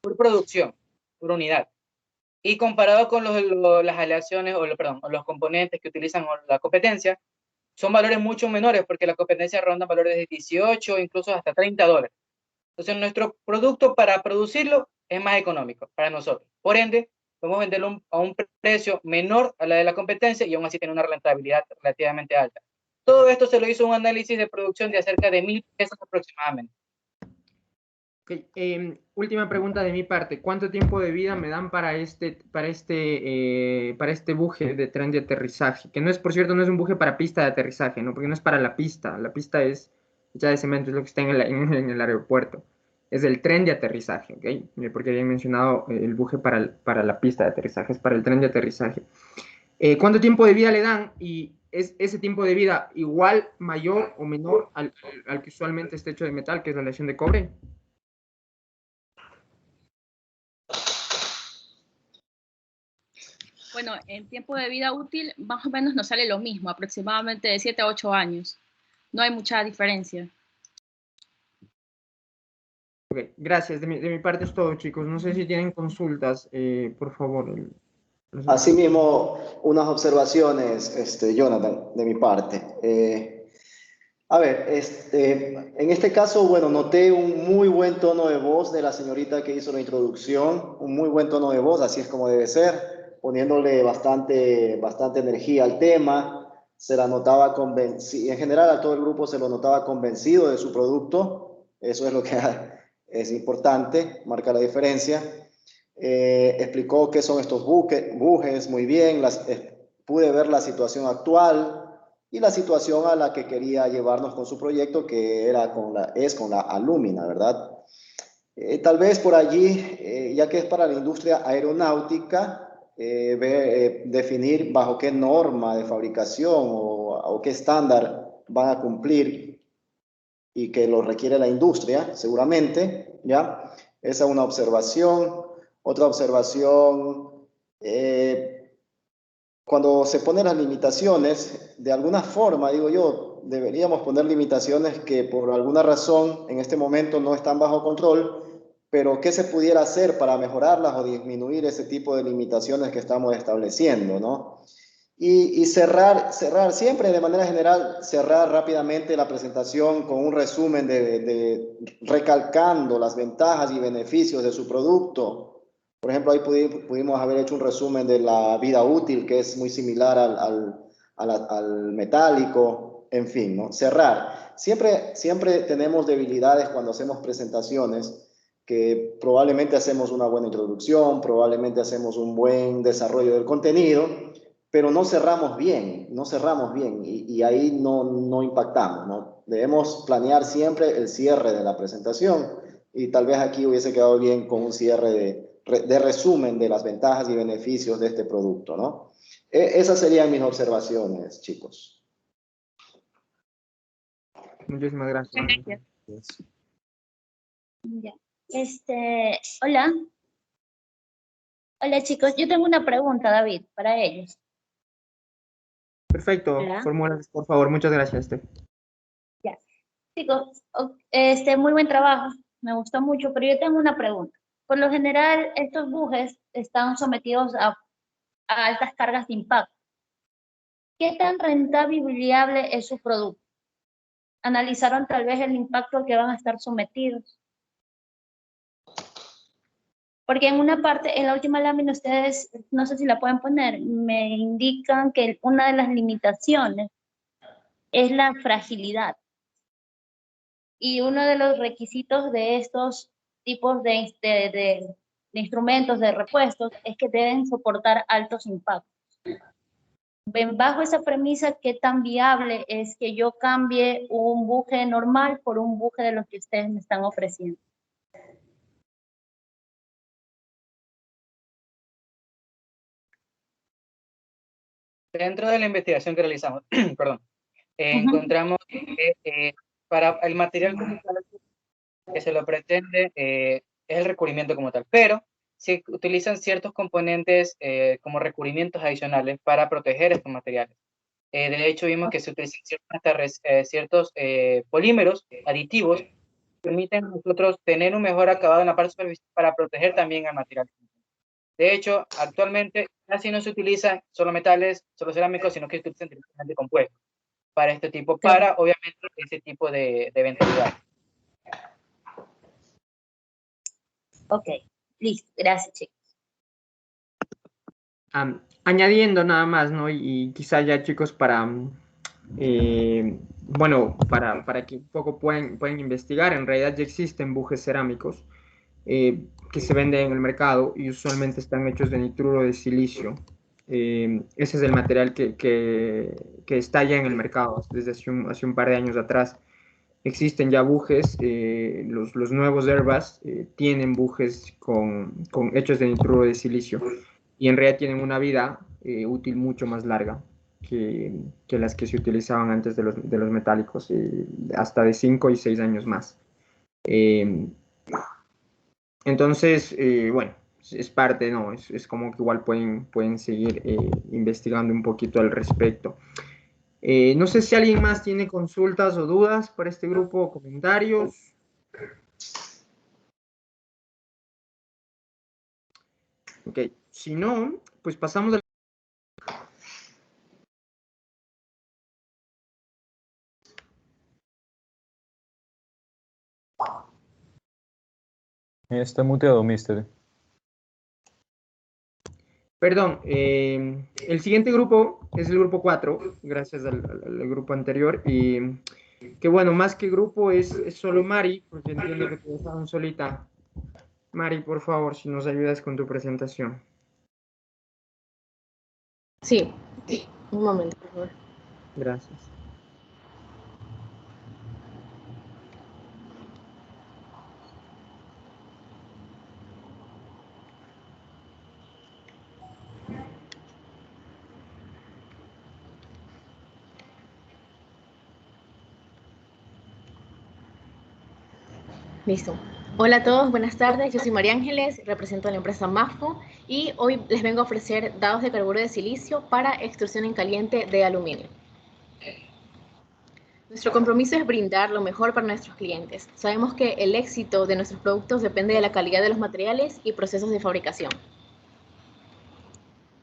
por producción, por unidad. Y comparado con las aleaciones o los componentes que utilizan la competencia, son valores mucho menores porque la competencia ronda valores de 18, incluso hasta $30. Entonces, nuestro producto para producirlo es más económico para nosotros. Por ende, podemos venderlo a un precio menor a la de la competencia y aún así tener una rentabilidad relativamente alta. Todo esto se lo hizo un análisis de producción de cerca de 1,000 pesos aproximadamente. Okay. Última pregunta de mi parte. ¿Cuánto tiempo de vida me dan para este buje de tren de aterrizaje? Que no es, por cierto, no es un buje para pista de aterrizaje, ¿no? Porque no es para la pista. La pista es hecha de cemento, es lo que está en el aeropuerto. Es el tren de aterrizaje, ¿ok? Porque habían mencionado el buje para la pista de aterrizaje, es para el tren de aterrizaje. ¿Cuánto tiempo de vida le dan? Y ¿es ese tiempo de vida igual, mayor o menor al que usualmente está hecho de metal, que es la aleación de cobre? Bueno, en tiempo de vida útil más o menos nos sale lo mismo, aproximadamente de 7 a 8 años. No hay mucha diferencia. Ok, gracias. De mi parte es todo, chicos. No sé si tienen consultas, por favor. Asimismo, unas observaciones, Jonathan, de mi parte. A ver, en este caso, bueno, noté un muy buen tono de voz de la señorita que hizo la introducción, un muy buen tono de voz, así es como debe ser, poniéndole bastante energía al tema. se la notaba convencido, en general a todo el grupo se lo notaba convencido de su producto, eso es lo que es importante, marca la diferencia. Explicó qué son estos bujes muy bien, pude ver la situación actual y la situación a la que quería llevarnos con su proyecto, que era es con la alúmina, ¿verdad? Tal vez por allí, ya que es para la industria aeronáutica, definir bajo qué norma de fabricación o qué estándar van a cumplir y que lo requiere la industria, seguramente, ¿ya? Esa es una observación. Otra observación, cuando se ponen las limitaciones, de alguna forma, digo yo, deberíamos poner limitaciones que por alguna razón en este momento no están bajo control, pero ¿qué se pudiera hacer para mejorarlas o disminuir ese tipo de limitaciones que estamos estableciendo, ¿no? Y cerrar siempre de manera general, cerrar rápidamente la presentación con un resumen recalcando las ventajas y beneficios de su producto. Por ejemplo, ahí pudimos haber hecho un resumen de la vida útil, que es muy similar al metálico, en fin, ¿no? Cerrar. Siempre tenemos debilidades cuando hacemos presentaciones, que probablemente hacemos una buena introducción, probablemente hacemos un buen desarrollo del contenido, pero no cerramos bien y ahí no impactamos, ¿no? Debemos planear siempre el cierre de la presentación y tal vez aquí hubiese quedado bien con un cierre de resumen de las ventajas y beneficios de este producto, ¿no? Esas serían mis observaciones, chicos. Muchísimas gracias. Gracias. Ya. Hola. Hola chicos, yo tengo una pregunta, David, para ellos. Perfecto, Hola. fórmulas, por favor, muchas gracias, Ya. Chicos, muy buen trabajo, me gustó mucho, pero yo tengo una pregunta. Por lo general, estos bujes están sometidos a altas cargas de impacto. ¿Qué tan rentable y viable es su producto? ¿Analizaron tal vez el impacto al que van a estar sometidos? Porque en una parte, en la última lámina, ustedes, no sé si la pueden poner, me indican que una de las limitaciones es la fragilidad. Y uno de los requisitos de estos tipos de instrumentos de repuestos es que deben soportar altos impactos. Bajo esa premisa, ¿qué tan viable es que yo cambie un buje normal por un buje de los que ustedes me están ofreciendo? Dentro de la investigación que realizamos, perdón, encontramos que para el material como tal que se lo pretende es el recubrimiento como tal, pero se utilizan ciertos componentes como recubrimientos adicionales para proteger estos materiales. De hecho, vimos que se utilizan ciertos polímeros aditivos que permiten a nosotros tener un mejor acabado en la parte superficial para proteger también al material. De hecho, actualmente casi no se utilizan solo metales, solo cerámicos, sino que se utilizan directamente compuestos para este tipo, para obviamente ese tipo de eventualidad. Ok, listo, gracias chicos. Añadiendo nada más, ¿no? Y quizá ya chicos para que un poco puedan investigar, en realidad ya existen bujes cerámicos que se venden en el mercado y usualmente están hechos de nitruro de silicio. Ese es el material que está ya en el mercado desde hace un par de años atrás. Existen ya bujes, los nuevos Airbus tienen bujes hechos de nitruro de silicio y en realidad tienen una vida útil mucho más larga que las que se utilizaban antes de los metálicos, hasta de 5 y 6 años más. Entonces, bueno, es parte, ¿no? Es como que igual pueden seguir investigando un poquito al respecto. No sé si alguien más tiene consultas o dudas para este grupo o comentarios. Ok, si no, pues pasamos al... Está muteado, mister. Perdón, el siguiente grupo es el grupo 4, gracias al grupo anterior, y que bueno, más que grupo es solo Mari, porque entiendo que te dejaron solita. Mari, por favor, si nos ayudas con tu presentación. Sí, un momento, por favor. Gracias. Listo. Hola a todos, buenas tardes. Yo soy María Ángeles, represento a la empresa MAFCO y hoy les vengo a ofrecer dados de carburo de silicio para extrusión en caliente de aluminio. Nuestro compromiso es brindar lo mejor para nuestros clientes. Sabemos que el éxito de nuestros productos depende de la calidad de los materiales y procesos de fabricación.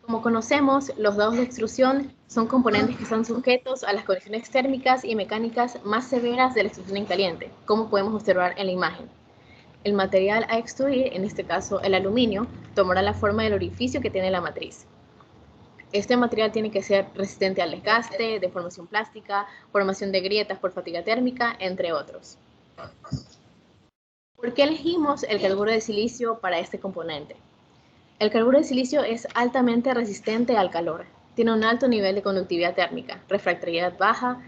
Como conocemos, los dados de extrusión son componentes que están sujetos a las condiciones térmicas y mecánicas más severas de la extrusión en caliente, como podemos observar en la imagen. El material a extruir, en este caso el aluminio, tomará la forma del orificio que tiene la matriz. Este material tiene que ser resistente al desgaste, deformación plástica, formación de grietas por fatiga térmica, entre otros. ¿Por qué elegimos el carburo de silicio para este componente? El carburo de silicio es altamente resistente al calor. Tiene un alto nivel de conductividad térmica, refractariedad baja,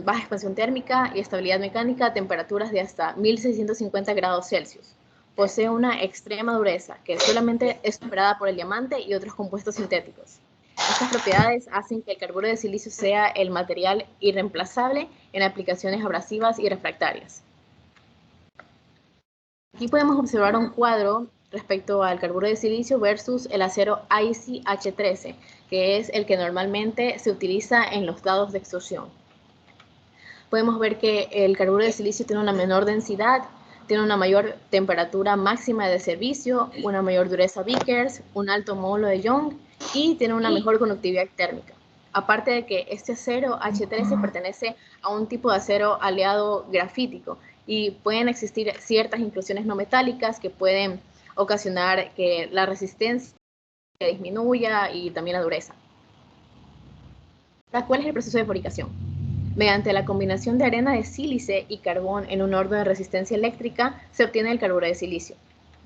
baja expansión térmica y estabilidad mecánica a temperaturas de hasta 1650 grados Celsius. Posee una extrema dureza que solamente es superada por el diamante y otros compuestos sintéticos. Estas propiedades hacen que el carburo de silicio sea el material irreemplazable en aplicaciones abrasivas y refractarias. Aquí podemos observar un cuadro respecto al carburo de silicio versus el acero ICH13, que es el que normalmente se utiliza en los dados de extrusión. Podemos ver que el carburo de silicio tiene una menor densidad, tiene una mayor temperatura máxima de servicio, una mayor dureza Vickers, un alto módulo de Young y tiene una mejor conductividad térmica. Aparte de que este acero H13 pertenece a un tipo de acero aliado grafítico y pueden existir ciertas inclusiones no metálicas que pueden ocasionar que la resistencia disminuya y también la dureza. ¿Cuál es el proceso de fabricación? Mediante la combinación de arena de sílice y carbón en un horno de resistencia eléctrica se obtiene el carburo de silicio.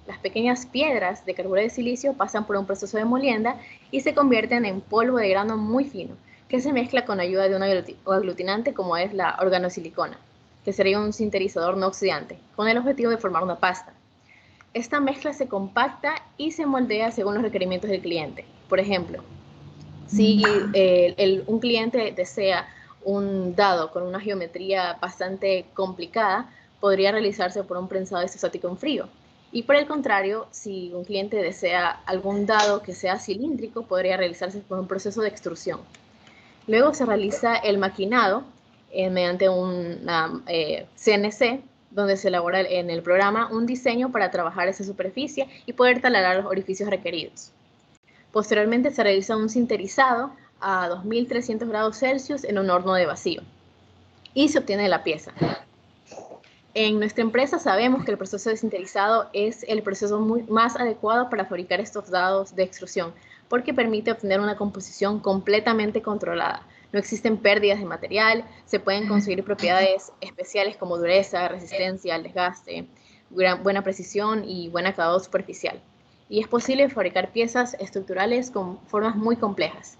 Las pequeñas piedras de carburo de silicio pasan por un proceso de molienda y se convierten en polvo de grano muy fino, que se mezcla con ayuda de un aglutinante como es la organosilicona, que sería un sinterizador no oxidante, con el objetivo de formar una pasta. Esta mezcla se compacta y se moldea según los requerimientos del cliente. Por ejemplo, si un cliente desea un dado con una geometría bastante complicada, podría realizarse por un prensado isostático en frío. Y por el contrario, si un cliente desea algún dado que sea cilíndrico, podría realizarse por un proceso de extrusión. Luego se realiza el maquinado mediante una CNC, donde se elabora en el programa un diseño para trabajar esa superficie y poder taladrar los orificios requeridos. Posteriormente se realiza un sinterizado a 2300 grados Celsius en un horno de vacío y se obtiene la pieza. En nuestra empresa sabemos que el proceso de sinterizado es el proceso más adecuado para fabricar estos dados de extrusión porque permite obtener una composición completamente controlada. No existen pérdidas de material, se pueden conseguir propiedades especiales como dureza, resistencia al desgaste, buena precisión y buen acabado superficial. Y es posible fabricar piezas estructurales con formas muy complejas.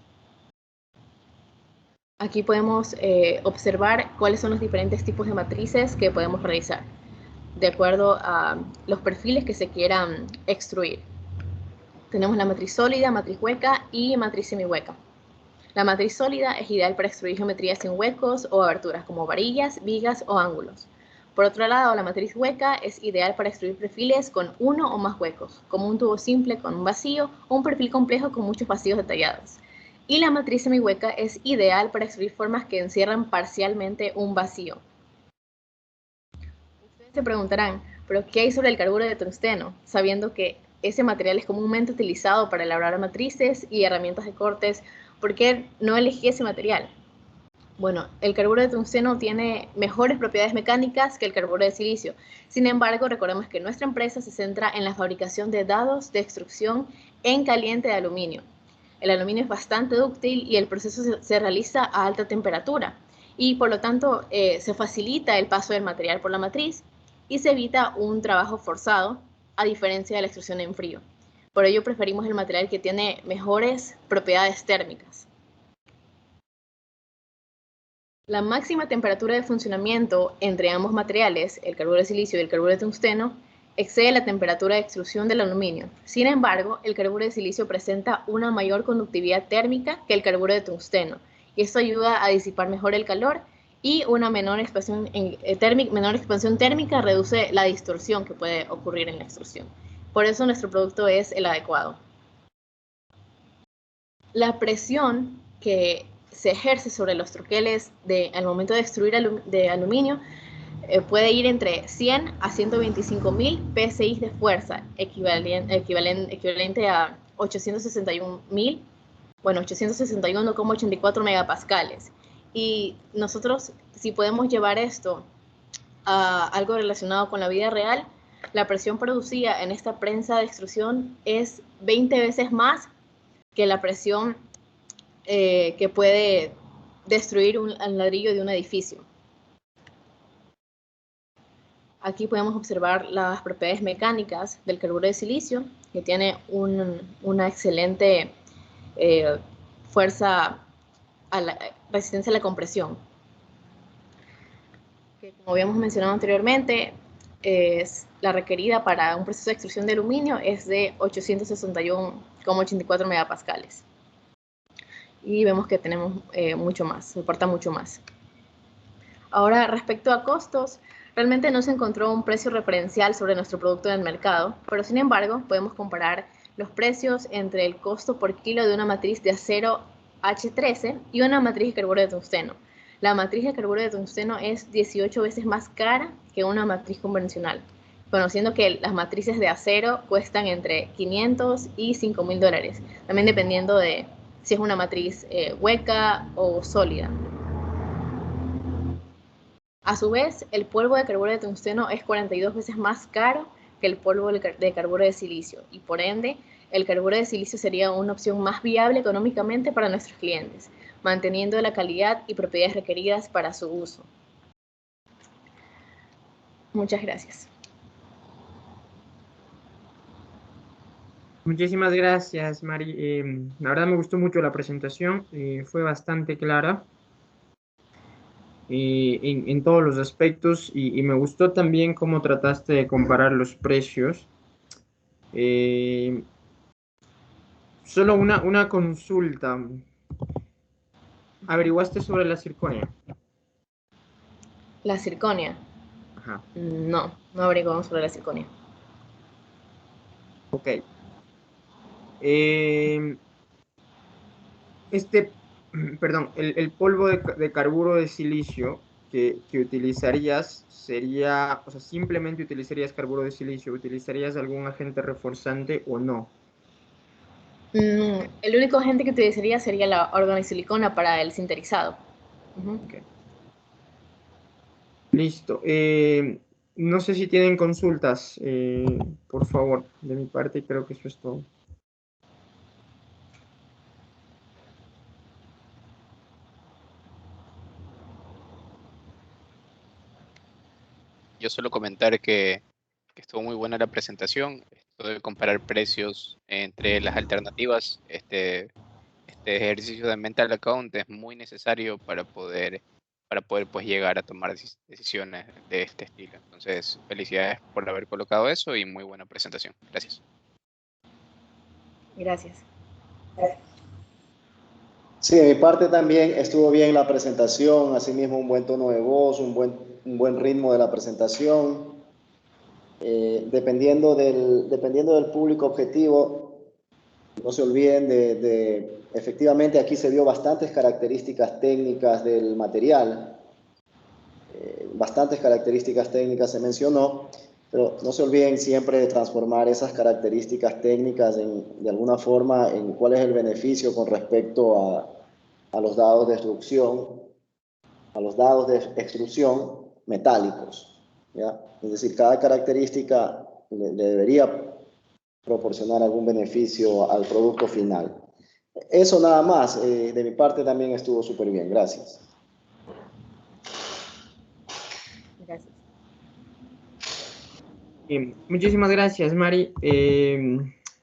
Aquí podemos observar cuáles son los diferentes tipos de matrices que podemos realizar, de acuerdo a los perfiles que se quieran extruir. Tenemos la matriz sólida, matriz hueca y matriz semihueca. La matriz sólida es ideal para extruir geometrías sin huecos o aberturas, como varillas, vigas o ángulos. Por otro lado, la matriz hueca es ideal para extruir perfiles con uno o más huecos, como un tubo simple con un vacío o un perfil complejo con muchos vacíos detallados. Y la matriz semihueca es ideal para extruir formas que encierran parcialmente un vacío. Ustedes se preguntarán, ¿pero qué hay sobre el carburo de tungsteno? Sabiendo que ese material es comúnmente utilizado para elaborar matrices y herramientas de cortes, ¿por qué no elegí ese material? Bueno, el carburo de tungsteno tiene mejores propiedades mecánicas que el carburo de silicio. Sin embargo, recordemos que nuestra empresa se centra en la fabricación de dados de extrusión en caliente de aluminio. El aluminio es bastante dúctil y el proceso se realiza a alta temperatura y por lo tanto se facilita el paso del material por la matriz y se evita un trabajo forzado a diferencia de la extrusión en frío. Por ello preferimos el material que tiene mejores propiedades térmicas. La máxima temperatura de funcionamiento entre ambos materiales, el carburo de silicio y el carburo de tungsteno, excede la temperatura de extrusión del aluminio. Sin embargo, el carburo de silicio presenta una mayor conductividad térmica que el carburo de tungsteno, y esto ayuda a disipar mejor el calor y una menor expansión térmica reduce la distorsión que puede ocurrir en la extrusión. Por eso nuestro producto es el adecuado. La presión que se ejerce sobre los troqueles al momento de extruir de aluminio puede ir entre 100 a 125.000 psi de fuerza, equivalente a 861,84 megapascales. Y nosotros, si podemos llevar esto a algo relacionado con la vida real, la presión producida en esta prensa de extrusión es 20 veces más que la presión que puede destruir un ladrillo de un edificio. Aquí podemos observar las propiedades mecánicas del carburo de silicio, que tiene una excelente resistencia a la compresión. Que, como habíamos mencionado anteriormente, la requerida para un proceso de extrusión de aluminio es de 861,84 megapascales. Y vemos que tenemos mucho más, soporta mucho más. Ahora, respecto a costos, realmente no se encontró un precio referencial sobre nuestro producto en el mercado, pero sin embargo podemos comparar los precios entre el costo por kilo de una matriz de acero H13 y una matriz de carburo de tungsteno. La matriz de carburo de tungsteno es 18 veces más cara que una matriz convencional, conociendo que las matrices de acero cuestan entre 500 y 5.000 dólares, también dependiendo de si es una matriz hueca o sólida. A su vez, el polvo de carburo de tungsteno es 42 veces más caro que el polvo de carburo de silicio y por ende, el carburo de silicio sería una opción más viable económicamente para nuestros clientes, manteniendo la calidad y propiedades requeridas para su uso. Muchas gracias. Muchísimas gracias, Mari. La verdad me gustó mucho la presentación, fue bastante clara en todos los aspectos y me gustó también cómo trataste de comparar los precios. Solo una consulta. ¿Averiguaste sobre la circonia? ¿La circonia? Ajá. No averiguamos sobre la circonia. Ok. Perdón, el polvo de carburo de silicio que utilizarías sería, o sea, simplemente utilizarías carburo de silicio, ¿utilizarías algún agente reforzante o no? El único agente que utilizaría sería la organosilicona para el sinterizado. Okay. Listo. No sé si tienen consultas, por favor, de mi parte creo que eso es todo. Yo solo comentar que estuvo muy buena la presentación. Esto de comparar precios entre las alternativas, este ejercicio de mental account es muy necesario para poder pues llegar a tomar decisiones de este estilo. Entonces, felicidades por haber colocado eso y muy buena presentación. Gracias. Gracias. Sí, de mi parte también estuvo bien la presentación, asimismo un buen tono de voz, un buen ritmo de la presentación. Dependiendo del público objetivo, no se olviden efectivamente aquí se vio bastantes características técnicas del material, bastantes características técnicas se mencionó, pero no se olviden siempre de transformar esas características técnicas de alguna forma en cuál es el beneficio con respecto a los dados de extrusión a los dados de extrusión metálicos, ¿ya? Es decir, cada característica le debería proporcionar algún beneficio al producto final. Eso nada más, de mi parte también estuvo súper bien, gracias. Gracias. Muchísimas gracias, Mari.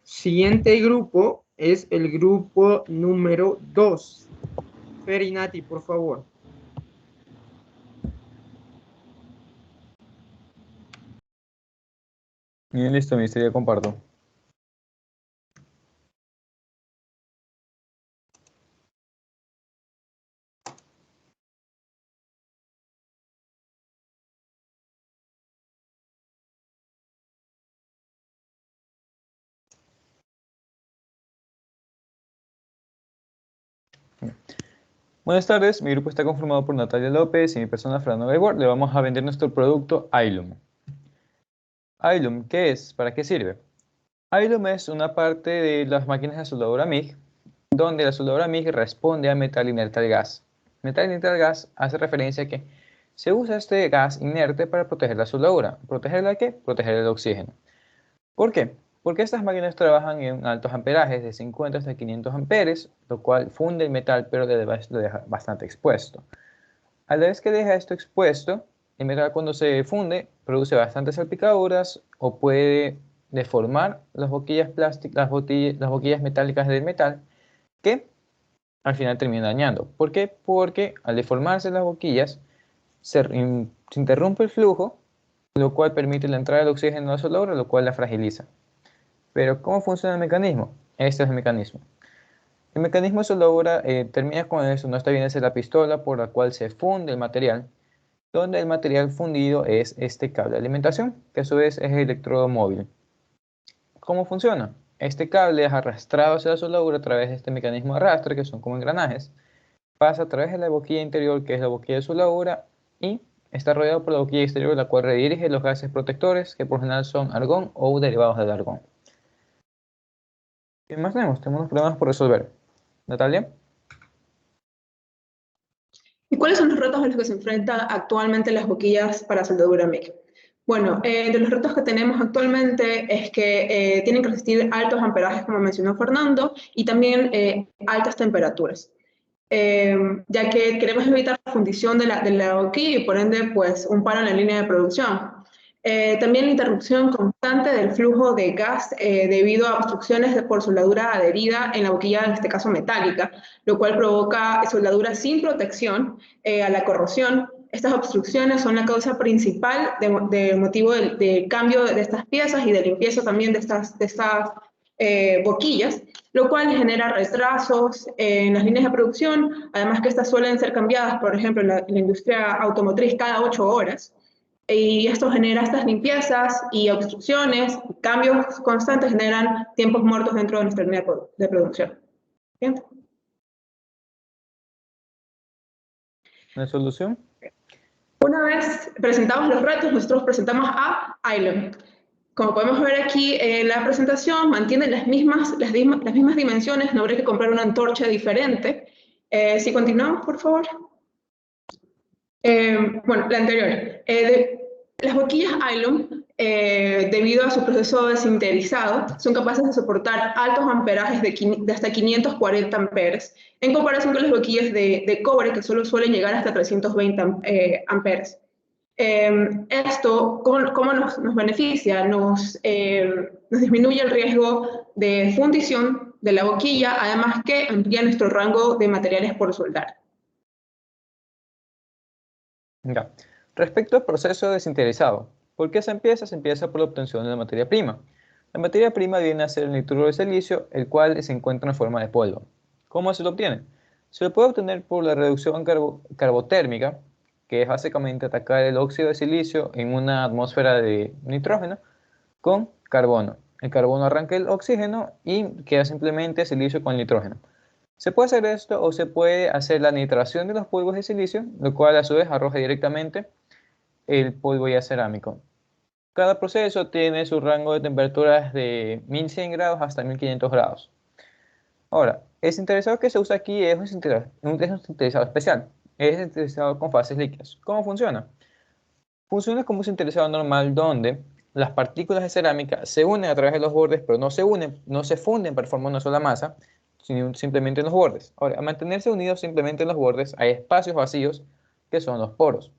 Siguiente grupo es el grupo número 2. Fer y Nati, por favor. Bien, listo, Ministerio, ya comparto. Buenas tardes, mi grupo está conformado por Natalia López y mi persona Fernando Gaibor. Le vamos a vender nuestro producto Ailum. Ailum, ¿qué es? ¿Para qué sirve? Ailum es una parte de las máquinas de soldadura MIG, donde la soldadura MIG responde a metal inerte al gas. Metal inerte al gas hace referencia a que se usa este gas inerte para proteger la soldadura. ¿Protegerla de qué? Proteger el oxígeno. ¿Por qué? Porque estas máquinas trabajan en altos amperajes, de 50 hasta 500 amperes, lo cual funde el metal, pero lo deja bastante expuesto. A la vez que deja esto expuesto, el metal cuando se funde produce bastantes salpicaduras o puede deformar las boquillas plásticas, las boquillas metálicas del metal, que al final termina dañando. ¿Por qué? Porque al deformarse las boquillas se interrumpe el flujo, lo cual permite la entrada del oxígeno a la soldadura, lo cual la fragiliza. Pero ¿cómo funciona el mecanismo? Este es el mecanismo. El mecanismo de soldadura termina con eso, no está bien, es la pistola por la cual se funde el material, donde el material fundido es este cable de alimentación, que a su vez es el electrodo móvil. ¿Cómo funciona? Este cable es arrastrado hacia la soldadura a través de este mecanismo de arrastre, que son como engranajes, pasa a través de la boquilla interior, que es la boquilla de soldadura, y está rodeado por la boquilla exterior, la cual redirige los gases protectores, que por general son argón o derivados del argón. ¿Qué más tenemos? Tenemos unos problemas por resolver. Natalia. ¿Y cuáles son los retos a los que se enfrentan actualmente las boquillas para soldadura MIG? Bueno, de los retos que tenemos actualmente es que tienen que resistir altos amperajes, como mencionó Fernando, y también altas temperaturas. Ya que queremos evitar la fundición de la boquilla y por ende pues un paro en la línea de producción. También la interrupción constante del flujo de gas debido a obstrucciones por soldadura adherida en la boquilla, en este caso metálica, lo cual provoca soldadura sin protección a la corrosión. Estas obstrucciones son la causa principal de motivo del cambio de estas piezas y de limpieza también de estas boquillas, lo cual genera retrasos en las líneas de producción, además que estas suelen ser cambiadas, por ejemplo, en la industria automotriz cada 8 horas, y esto genera estas limpiezas y obstrucciones, cambios constantes generan tiempos muertos dentro de nuestra línea de producción. ¿Bien? ¿La solución? Una vez presentados los retos, nosotros presentamos a Ailum. Como podemos ver aquí en la presentación, mantiene las mismas dimensiones, no habría que comprar una antorcha diferente. Si continuamos, por favor. Bueno, la anterior. Las boquillas Ailum, debido a su proceso de sinterizado, son capaces de soportar altos amperajes de hasta 540 amperes, en comparación con las boquillas de cobre, que solo suelen llegar hasta 320 amperes. Esto, ¿cómo nos beneficia? Nos disminuye el riesgo de fundición de la boquilla, además que amplía nuestro rango de materiales por soldar. Ya. Respecto al proceso de sinterizado, ¿por qué se empieza? Se empieza por la obtención de la materia prima. La materia prima viene a ser el nitruro de silicio, el cual se encuentra en forma de polvo. ¿Cómo se lo obtiene? Se lo puede obtener por la reducción carbotérmica, que es básicamente atacar el óxido de silicio en una atmósfera de nitrógeno con carbono. El carbono arranca el oxígeno y queda simplemente silicio con nitrógeno. Se puede hacer esto o se puede hacer la nitración de los polvos de silicio, lo cual a su vez arroja directamente el polvo ya cerámico. Cada proceso tiene su rango de temperaturas de 1100 grados hasta 1500 grados. Ahora, el sintetizador que se usa aquí es un sintetizador especial. es sinterizado con fases líquidas. ¿Cómo funciona? Funciona como un sintetizador normal donde las partículas de cerámica se unen a través de los bordes, pero no se funden para formar una sola masa, sino simplemente en los bordes. Ahora, al mantenerse unidos simplemente en los bordes, hay espacios vacíos que son los poros.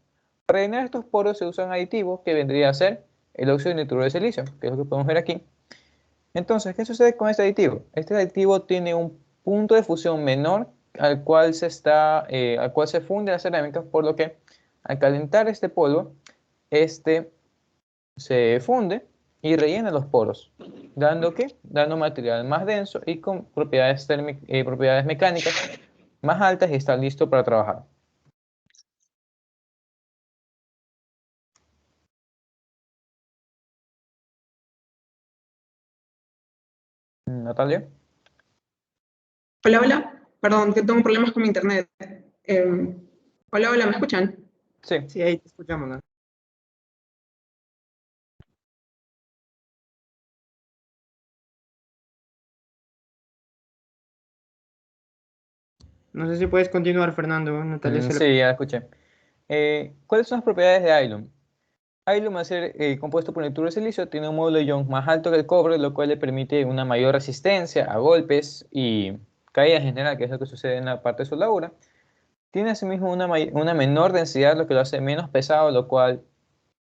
Para rellenar estos poros se usa un aditivo que vendría a ser el óxido de nitruro de silicio, que es lo que podemos ver aquí. Entonces, ¿qué sucede con este aditivo? Este aditivo tiene un punto de fusión menor al cual se funde la cerámica, por lo que al calentar este polvo, este se funde y rellena los poros, dando material más denso y con propiedades mecánicas más altas y está listo para trabajar. Natalia. Hola, hola. Perdón, que tengo problemas con mi internet. Hola, hola, ¿me escuchan? Sí. Sí, ahí te escuchamos, ¿no? No sé si puedes continuar, Fernando. Natalia se Sí, ya escuché. ¿Cuáles son las propiedades de Ailum? Ailum, al ser compuesto por nitruro de silicio, tiene un módulo de ion más alto que el cobre, lo cual le permite una mayor resistencia a golpes y caídas en general, que es lo que sucede en la parte de soldadura. Tiene asimismo una menor densidad, lo que lo hace menos pesado, lo cual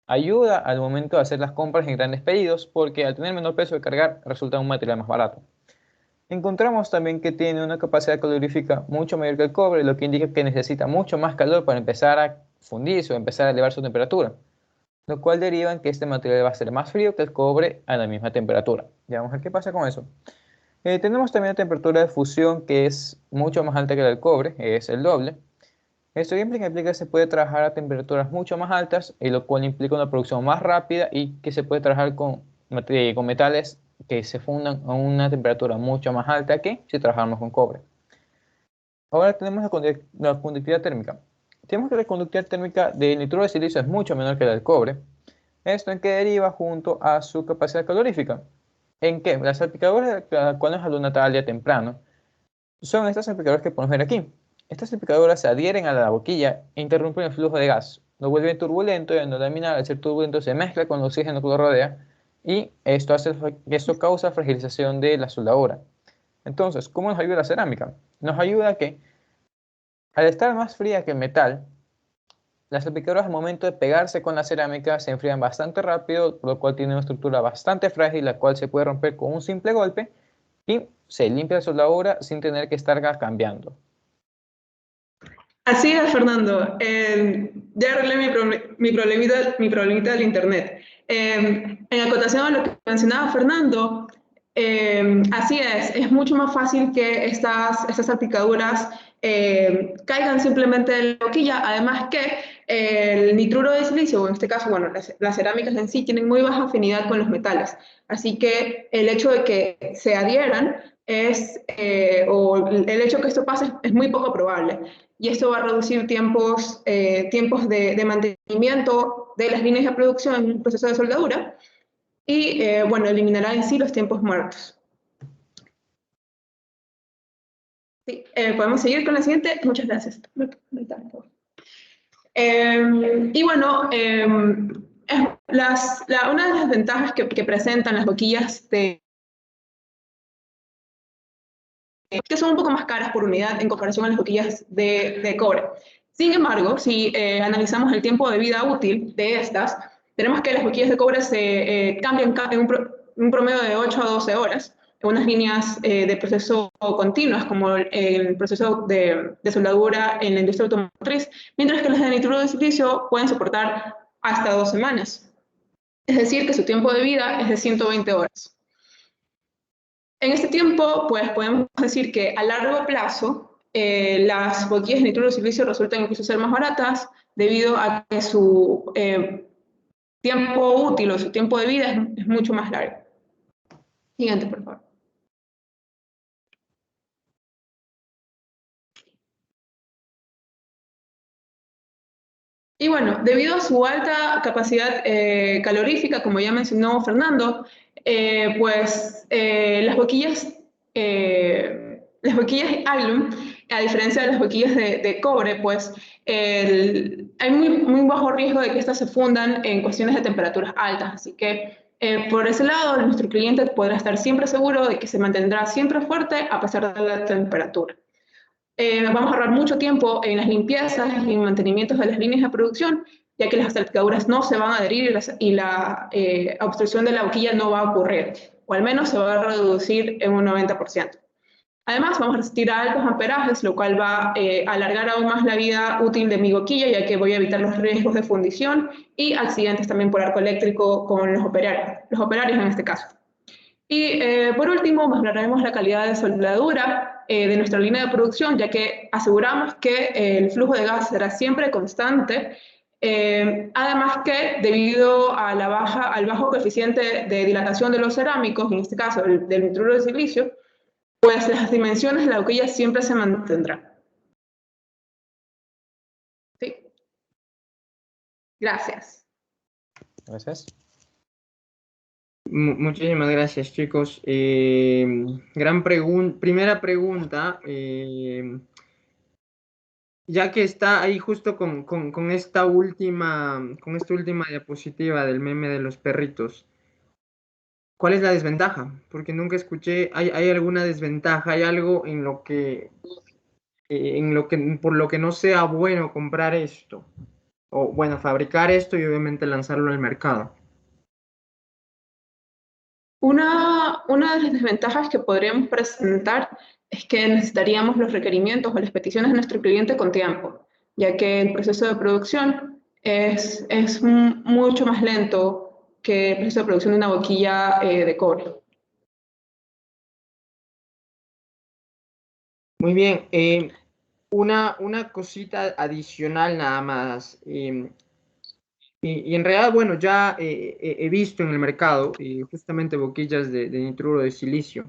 ayuda al momento de hacer las compras en grandes pedidos, porque al tener menor peso de cargar, resulta un material más barato. Encontramos también que tiene una capacidad calorífica mucho mayor que el cobre, lo que indica que necesita mucho más calor para empezar a fundirse o empezar a elevar su temperatura, lo cual deriva en que este material va a ser más frío que el cobre a la misma temperatura. Ya vamos a ver qué pasa con eso. Tenemos también una temperatura de fusión que es mucho más alta que la del cobre, es el doble. Esto implica que se puede trabajar a temperaturas mucho más altas, lo cual implica una producción más rápida y que se puede trabajar con metales que se fundan a una temperatura mucho más alta que si trabajamos con cobre. Ahora tenemos la conductividad térmica. Tenemos que la conductividad térmica del nitruro de silicio es mucho menor que la del cobre. ¿Esto en qué deriva junto a su capacidad calorífica? ¿En qué? Las salpicaduras de las cuales habló Natalia temprano son estas salpicaduras que podemos ver aquí. Estas salpicaduras se adhieren a la boquilla e interrumpen el flujo de gas. Lo vuelven turbulento y al laminar, al ser turbulento, se mezcla con el oxígeno que lo rodea y esto causa fragilización de la soldadura. Entonces, ¿cómo nos ayuda la cerámica? Nos ayuda a que, al estar más fría que el metal, las salpicaduras al momento de pegarse con la cerámica se enfrían bastante rápido, por lo cual tiene una estructura bastante frágil, la cual se puede romper con un simple golpe y se limpia la soldadura sin tener que estar cambiando. Así es, Fernando. Ya arreglé mi problemita del internet. En acotación a lo que mencionaba Fernando, así es mucho más fácil que estas salpicaduras caigan simplemente de la boquilla, además que el nitruro de silicio, o en este caso, bueno, las cerámicas en sí tienen muy baja afinidad con los metales, así que el hecho de que se adhieran o el hecho de que esto pase es muy poco probable, y esto va a reducir tiempos de mantenimiento de las líneas de producción en un proceso de soldadura, y bueno, eliminará en sí los tiempos muertos. Sí, podemos seguir con la siguiente. Muchas gracias. Y bueno, una de las ventajas que presentan las boquillas que son un poco más caras por unidad en comparación a las boquillas de cobre. Sin embargo, si analizamos el tiempo de vida útil de estas, tenemos que las boquillas de cobre se cambian en un promedio de 8 a 12 horas, en unas líneas de proceso continuas, como el proceso de soldadura en la industria automotriz, mientras que las de nitruro de silicio pueden soportar hasta 2 semanas. Es decir, que su tiempo de vida es de 120 horas. En este tiempo, pues podemos decir que a largo plazo, las boquillas de nitruro de silicio resultan incluso ser más baratas debido a que su tiempo útil o su tiempo de vida es mucho más largo. Siguiente, por favor. Y bueno, debido a su alta capacidad calorífica, como ya mencionó Fernando, pues las boquillas Las boquillas Ailum, a diferencia de las boquillas de cobre, pues hay muy bajo riesgo de que estas se fundan en cuestiones de temperaturas altas. Así que por ese lado, nuestro cliente podrá estar siempre seguro de que se mantendrá siempre fuerte a pesar de la temperatura. Vamos a ahorrar mucho tiempo en las limpiezas y mantenimientos de las líneas de producción, ya que las salpicaduras no se van a adherir y la obstrucción de la boquilla no va a ocurrir, o al menos se va a reducir en un 90%. Además, vamos a resistir a altos amperajes, lo cual va a alargar aún más la vida útil de mi boquilla, ya que voy a evitar los riesgos de fundición y accidentes también por arco eléctrico con los operarios en este caso. Y por último, mejoraremos la calidad de soldadura de nuestra línea de producción, ya que aseguramos que el flujo de gas será siempre constante. Además que debido a al bajo coeficiente de dilatación de los cerámicos, en este caso del nitruro de silicio, pues las dimensiones de la boquilla siempre se mantendrán. ¿Sí? Gracias. Gracias. Muchísimas gracias, chicos. Primera pregunta. Ya que está ahí justo con esta última diapositiva del meme de los perritos, ¿cuál es la desventaja? Porque nunca escuché, ¿hay alguna desventaja? ¿Hay algo en lo que, por lo que no sea bueno comprar esto? O bueno, fabricar esto y obviamente lanzarlo al mercado. Una de las desventajas que podríamos presentar es que necesitaríamos los requerimientos o las peticiones de nuestro cliente con tiempo, ya que el proceso de producción es mucho más lento que el proceso de producción de una boquilla de cobre. Muy bien. Una cosita adicional nada más. Y en realidad, bueno, ya he visto en el mercado justamente boquillas de nitruro de silicio.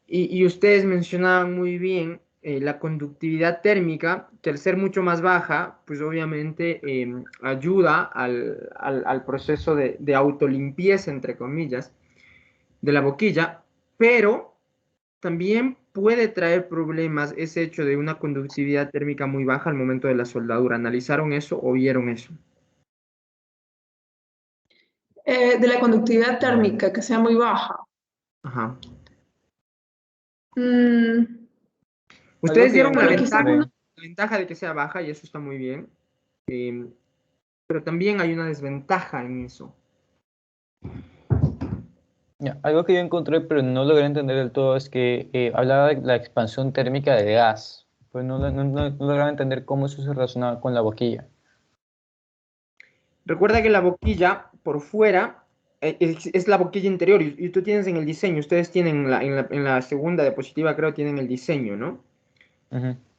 Y ustedes mencionaban muy bien la conductividad térmica, que al ser mucho más baja, pues obviamente ayuda al proceso de autolimpieza, entre comillas, de la boquilla, pero también puede traer problemas ese hecho de una conductividad térmica muy baja al momento de la soldadura. ¿Analizaron eso o vieron eso? De la conductividad térmica, que sea muy baja. Ajá. Ustedes dieron la la ventaja de que sea baja y eso está muy bien. Pero también hay una desventaja en eso. Algo que yo encontré, pero no logré entender del todo, es que hablaba de la expansión térmica del gas. Pues no lograba entender cómo eso se relacionaba con la boquilla. Recuerda que la boquilla por fuera es la boquilla interior y tú tienes en el diseño, ustedes tienen en la segunda diapositiva creo tienen el diseño, ¿no?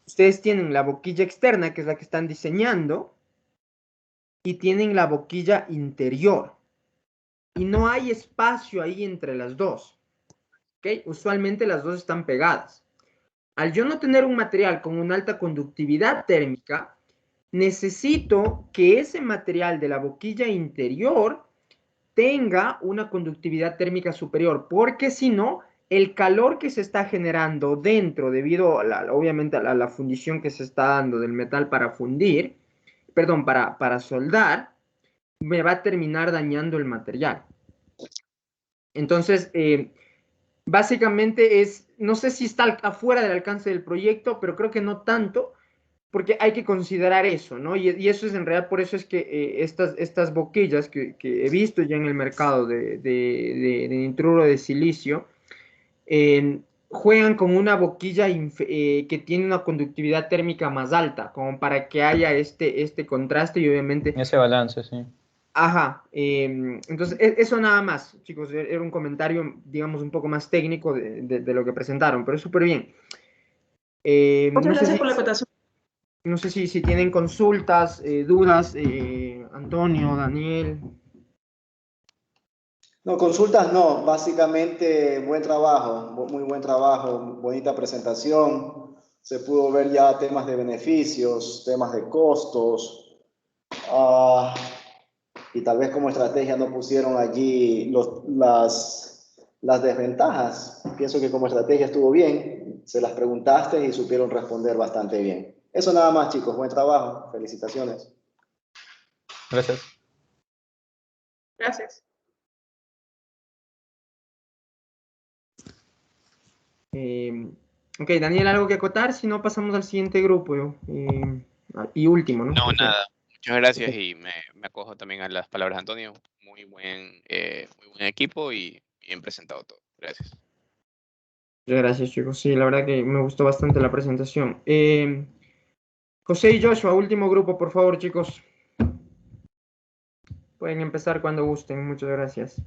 Ustedes tienen la boquilla externa, que es la que están diseñando, y tienen la boquilla interior. Y no hay espacio ahí entre las dos. ¿Okay? Usualmente las dos están pegadas. Al yo no tener un material con una alta conductividad térmica, necesito que ese material de la boquilla interior tenga una conductividad térmica superior, porque si no, el calor que se está generando dentro, debido obviamente a la fundición que se está dando del metal para fundir, perdón, para soldar, me va a terminar dañando el material. Entonces, básicamente no sé si está afuera del alcance del proyecto, pero creo que no tanto, porque hay que considerar eso, ¿no? Y eso es en realidad, por eso es que estas boquillas que he visto ya en el mercado de nitruro de silicio, juegan con una boquilla que tiene una conductividad térmica más alta, como para que haya este contraste y obviamente... Ese balance, sí. Ajá, entonces eso nada más, chicos, era un comentario, digamos, un poco más técnico de lo que presentaron, pero es súper bien. Muchas gracias por la acotación. No sé si tienen consultas, dudas, Antonio, Daniel. No, consultas no, básicamente buen trabajo, muy buen trabajo, bonita presentación. Se pudo ver ya temas de beneficios, temas de costos. Y tal vez como estrategia no pusieron allí Las desventajas, pienso que como estrategia estuvo bien, se las preguntaste y supieron responder bastante bien. Eso nada más, chicos. Buen trabajo. Felicitaciones. Gracias. Gracias. Ok, Daniel, ¿algo que acotar? Si no, pasamos al siguiente grupo. Y último, ¿no? No, O sea, nada. Muchas gracias ok. y me acojo también a las palabras de Antonio. Muy buen equipo y bien presentado todo. Gracias. Muchas gracias, chicos. Sí, la verdad que me gustó bastante la presentación. José y Joshua, último grupo, por favor, chicos. Pueden empezar cuando gusten. Muchas gracias.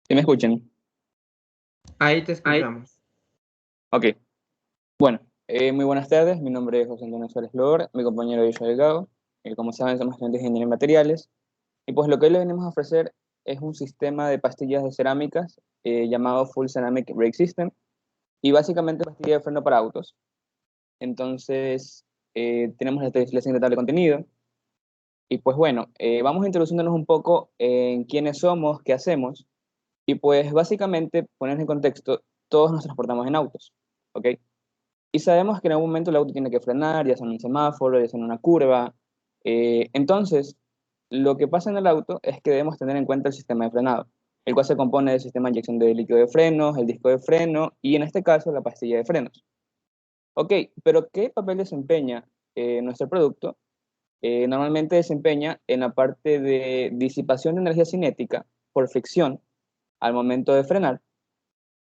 ¿Sí me escuchan? Ahí te escuchamos. Ok. Bueno, muy buenas tardes. Mi nombre es José Antonio Suárez Lor, mi compañero Joshua Delgado. Como saben, somos estudiantes de Ingeniería en Materiales. Y pues lo que hoy les venimos a ofrecer es un sistema de pastillas de cerámicas llamado Full Ceramic Brake System. Y básicamente pastilla de freno para autos. Entonces, tenemos la siguiente tabla de contenido. Y pues bueno, vamos introduciéndonos un poco en quiénes somos, qué hacemos. Y pues básicamente, poner en contexto, todos nos transportamos en autos, ¿ok? Y sabemos que en algún momento el auto tiene que frenar, ya sea en un semáforo, ya sea en una curva. Entonces, lo que pasa en el auto es que debemos tener en cuenta el sistema de frenado, el cual se compone del sistema de inyección de líquido de frenos, el disco de freno y en este caso la pastilla de frenos. Ok, pero ¿qué papel desempeña nuestro producto? Normalmente desempeña en la parte de disipación de energía cinética por fricción al momento de frenar.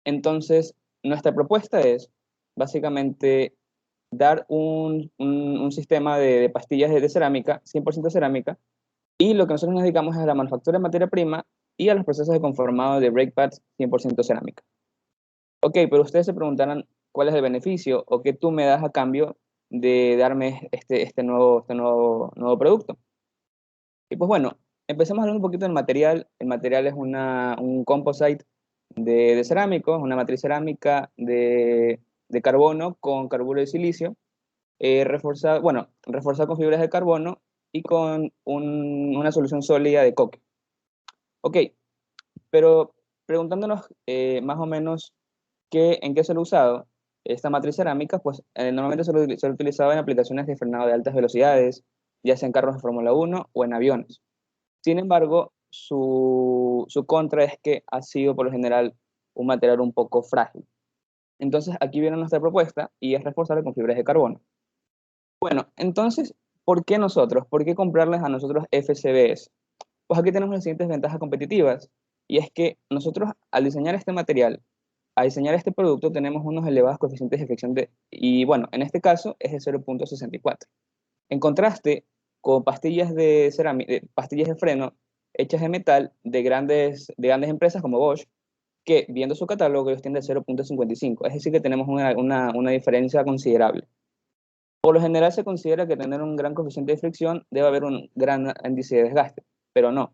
Entonces, nuestra propuesta es básicamente dar un sistema de pastillas de cerámica, 100% cerámica, y lo que nosotros nos dedicamos es a la manufactura de materia prima y a los procesos de conformado de brake pads 100% cerámica. Ok, pero ustedes se preguntarán cuál es el beneficio o qué tú me das a cambio de darme este nuevo producto. Y pues bueno, empecemos a hablar un poquito del material. El material es un composite de cerámico, una matriz cerámica de carbono con carburo de silicio, reforzado con fibras de carbono y con una solución sólida de coque. Ok, pero preguntándonos más o menos en qué se lo ha usado esta matriz cerámica, pues normalmente se lo utilizaba en aplicaciones de frenado de altas velocidades, ya sea en carros de Fórmula 1 o en aviones. Sin embargo, su contra es que ha sido por lo general un material un poco frágil. Entonces aquí viene nuestra propuesta y es reforzarlo con fibras de carbono. Bueno, entonces, ¿por qué nosotros? ¿Por qué comprarles a nosotros FCBS? Pues aquí tenemos las siguientes ventajas competitivas y es que nosotros al diseñar este material, al diseñar este producto tenemos unos elevados coeficientes de fricción y bueno, en este caso es de 0.64. En contraste con pastillas pastillas de freno hechas de metal de grandes empresas como Bosch, que viendo su catálogo ellos tienen de 0.55, es decir que tenemos una diferencia considerable. Por lo general se considera que tener un gran coeficiente de fricción debe haber un gran índice de desgaste, pero no.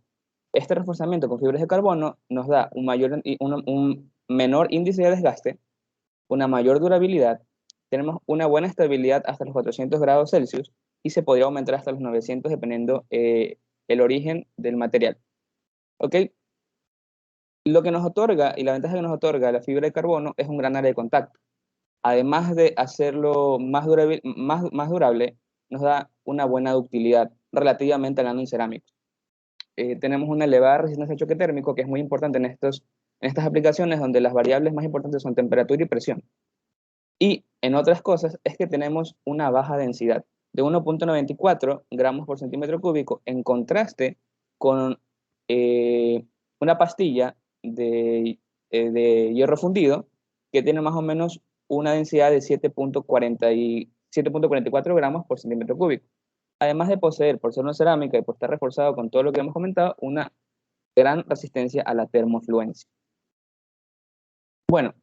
Este reforzamiento con fibras de carbono nos da un menor índice de desgaste, una mayor durabilidad, tenemos una buena estabilidad hasta los 400 grados Celsius y se podría aumentar hasta los 900 dependiendo el origen del material. ¿Ok? Lo que nos otorga y la ventaja que nos otorga la fibra de carbono es un gran área de contacto. Además de hacerlo más durable, nos da una buena ductilidad relativamente hablando en cerámicos. Tenemos una elevada resistencia al choque térmico, que es muy importante en estas aplicaciones donde las variables más importantes son temperatura y presión. Y en otras cosas es que tenemos una baja densidad de 1.94 gramos por centímetro cúbico en contraste con una pastilla de hierro fundido que tiene más o menos una densidad de 7.44 gramos por centímetro cúbico. Además de poseer, por ser una cerámica y por estar reforzado con todo lo que hemos comentado, una gran resistencia a la termofluencia. Bueno,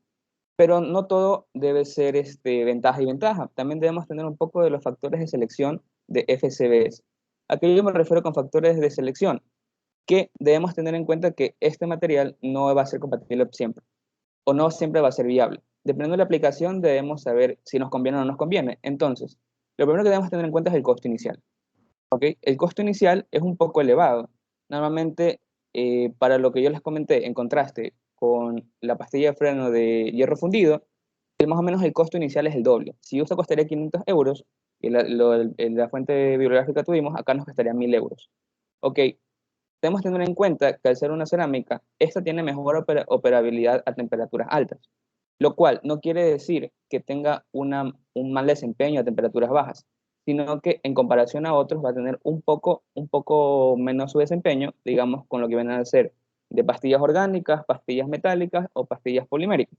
Pero no todo debe ser ventaja y ventaja. También debemos tener un poco de los factores de selección de FCBS. ¿A qué yo me refiero con factores de selección? Que debemos tener en cuenta que este material no va a ser compatible siempre, o no siempre va a ser viable. Dependiendo de la aplicación, debemos saber si nos conviene o no nos conviene. Entonces, lo primero que debemos tener en cuenta es el costo inicial. ¿Okay? El costo inicial es un poco elevado. Normalmente, para lo que yo les comenté, en contraste con la pastilla de freno de hierro fundido, más o menos el costo inicial es el doble. Si esto costaría 500 euros, y la fuente bibliográfica tuvimos, acá nos costaría 1000 euros. Ok, debemos tener en cuenta que al ser una cerámica, esta tiene mejor operabilidad a temperaturas altas, lo cual no quiere decir que tenga un mal desempeño a temperaturas bajas, sino que en comparación a otros va a tener un poco menos su desempeño, digamos, con lo que vienen a ser de pastillas orgánicas, pastillas metálicas o pastillas poliméricas.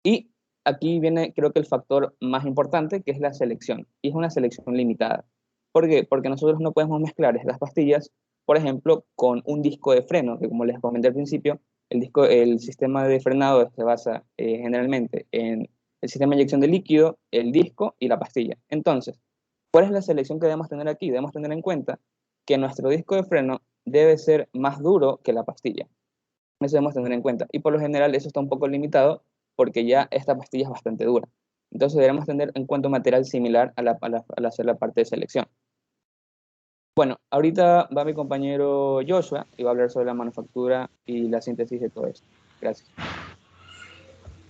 Y aquí viene, creo que el factor más importante, que es la selección, y es una selección limitada. ¿Por qué? Porque nosotros no podemos mezclar estas pastillas, por ejemplo, con un disco de freno, que como les comenté al principio, el sistema de frenado se basa generalmente en el sistema de inyección de líquido, el disco y la pastilla. Entonces, ¿cuál es la selección que debemos tener aquí? Debemos tener en cuenta que nuestro disco de freno debe ser más duro que la pastilla. Eso debemos tener en cuenta. Y por lo general eso está un poco limitado porque ya esta pastilla es bastante dura. Entonces debemos tener en cuenta un material similar al hacer la parte de selección. Bueno, ahorita va mi compañero Joshua y va a hablar sobre la manufactura y la síntesis de todo esto. Gracias.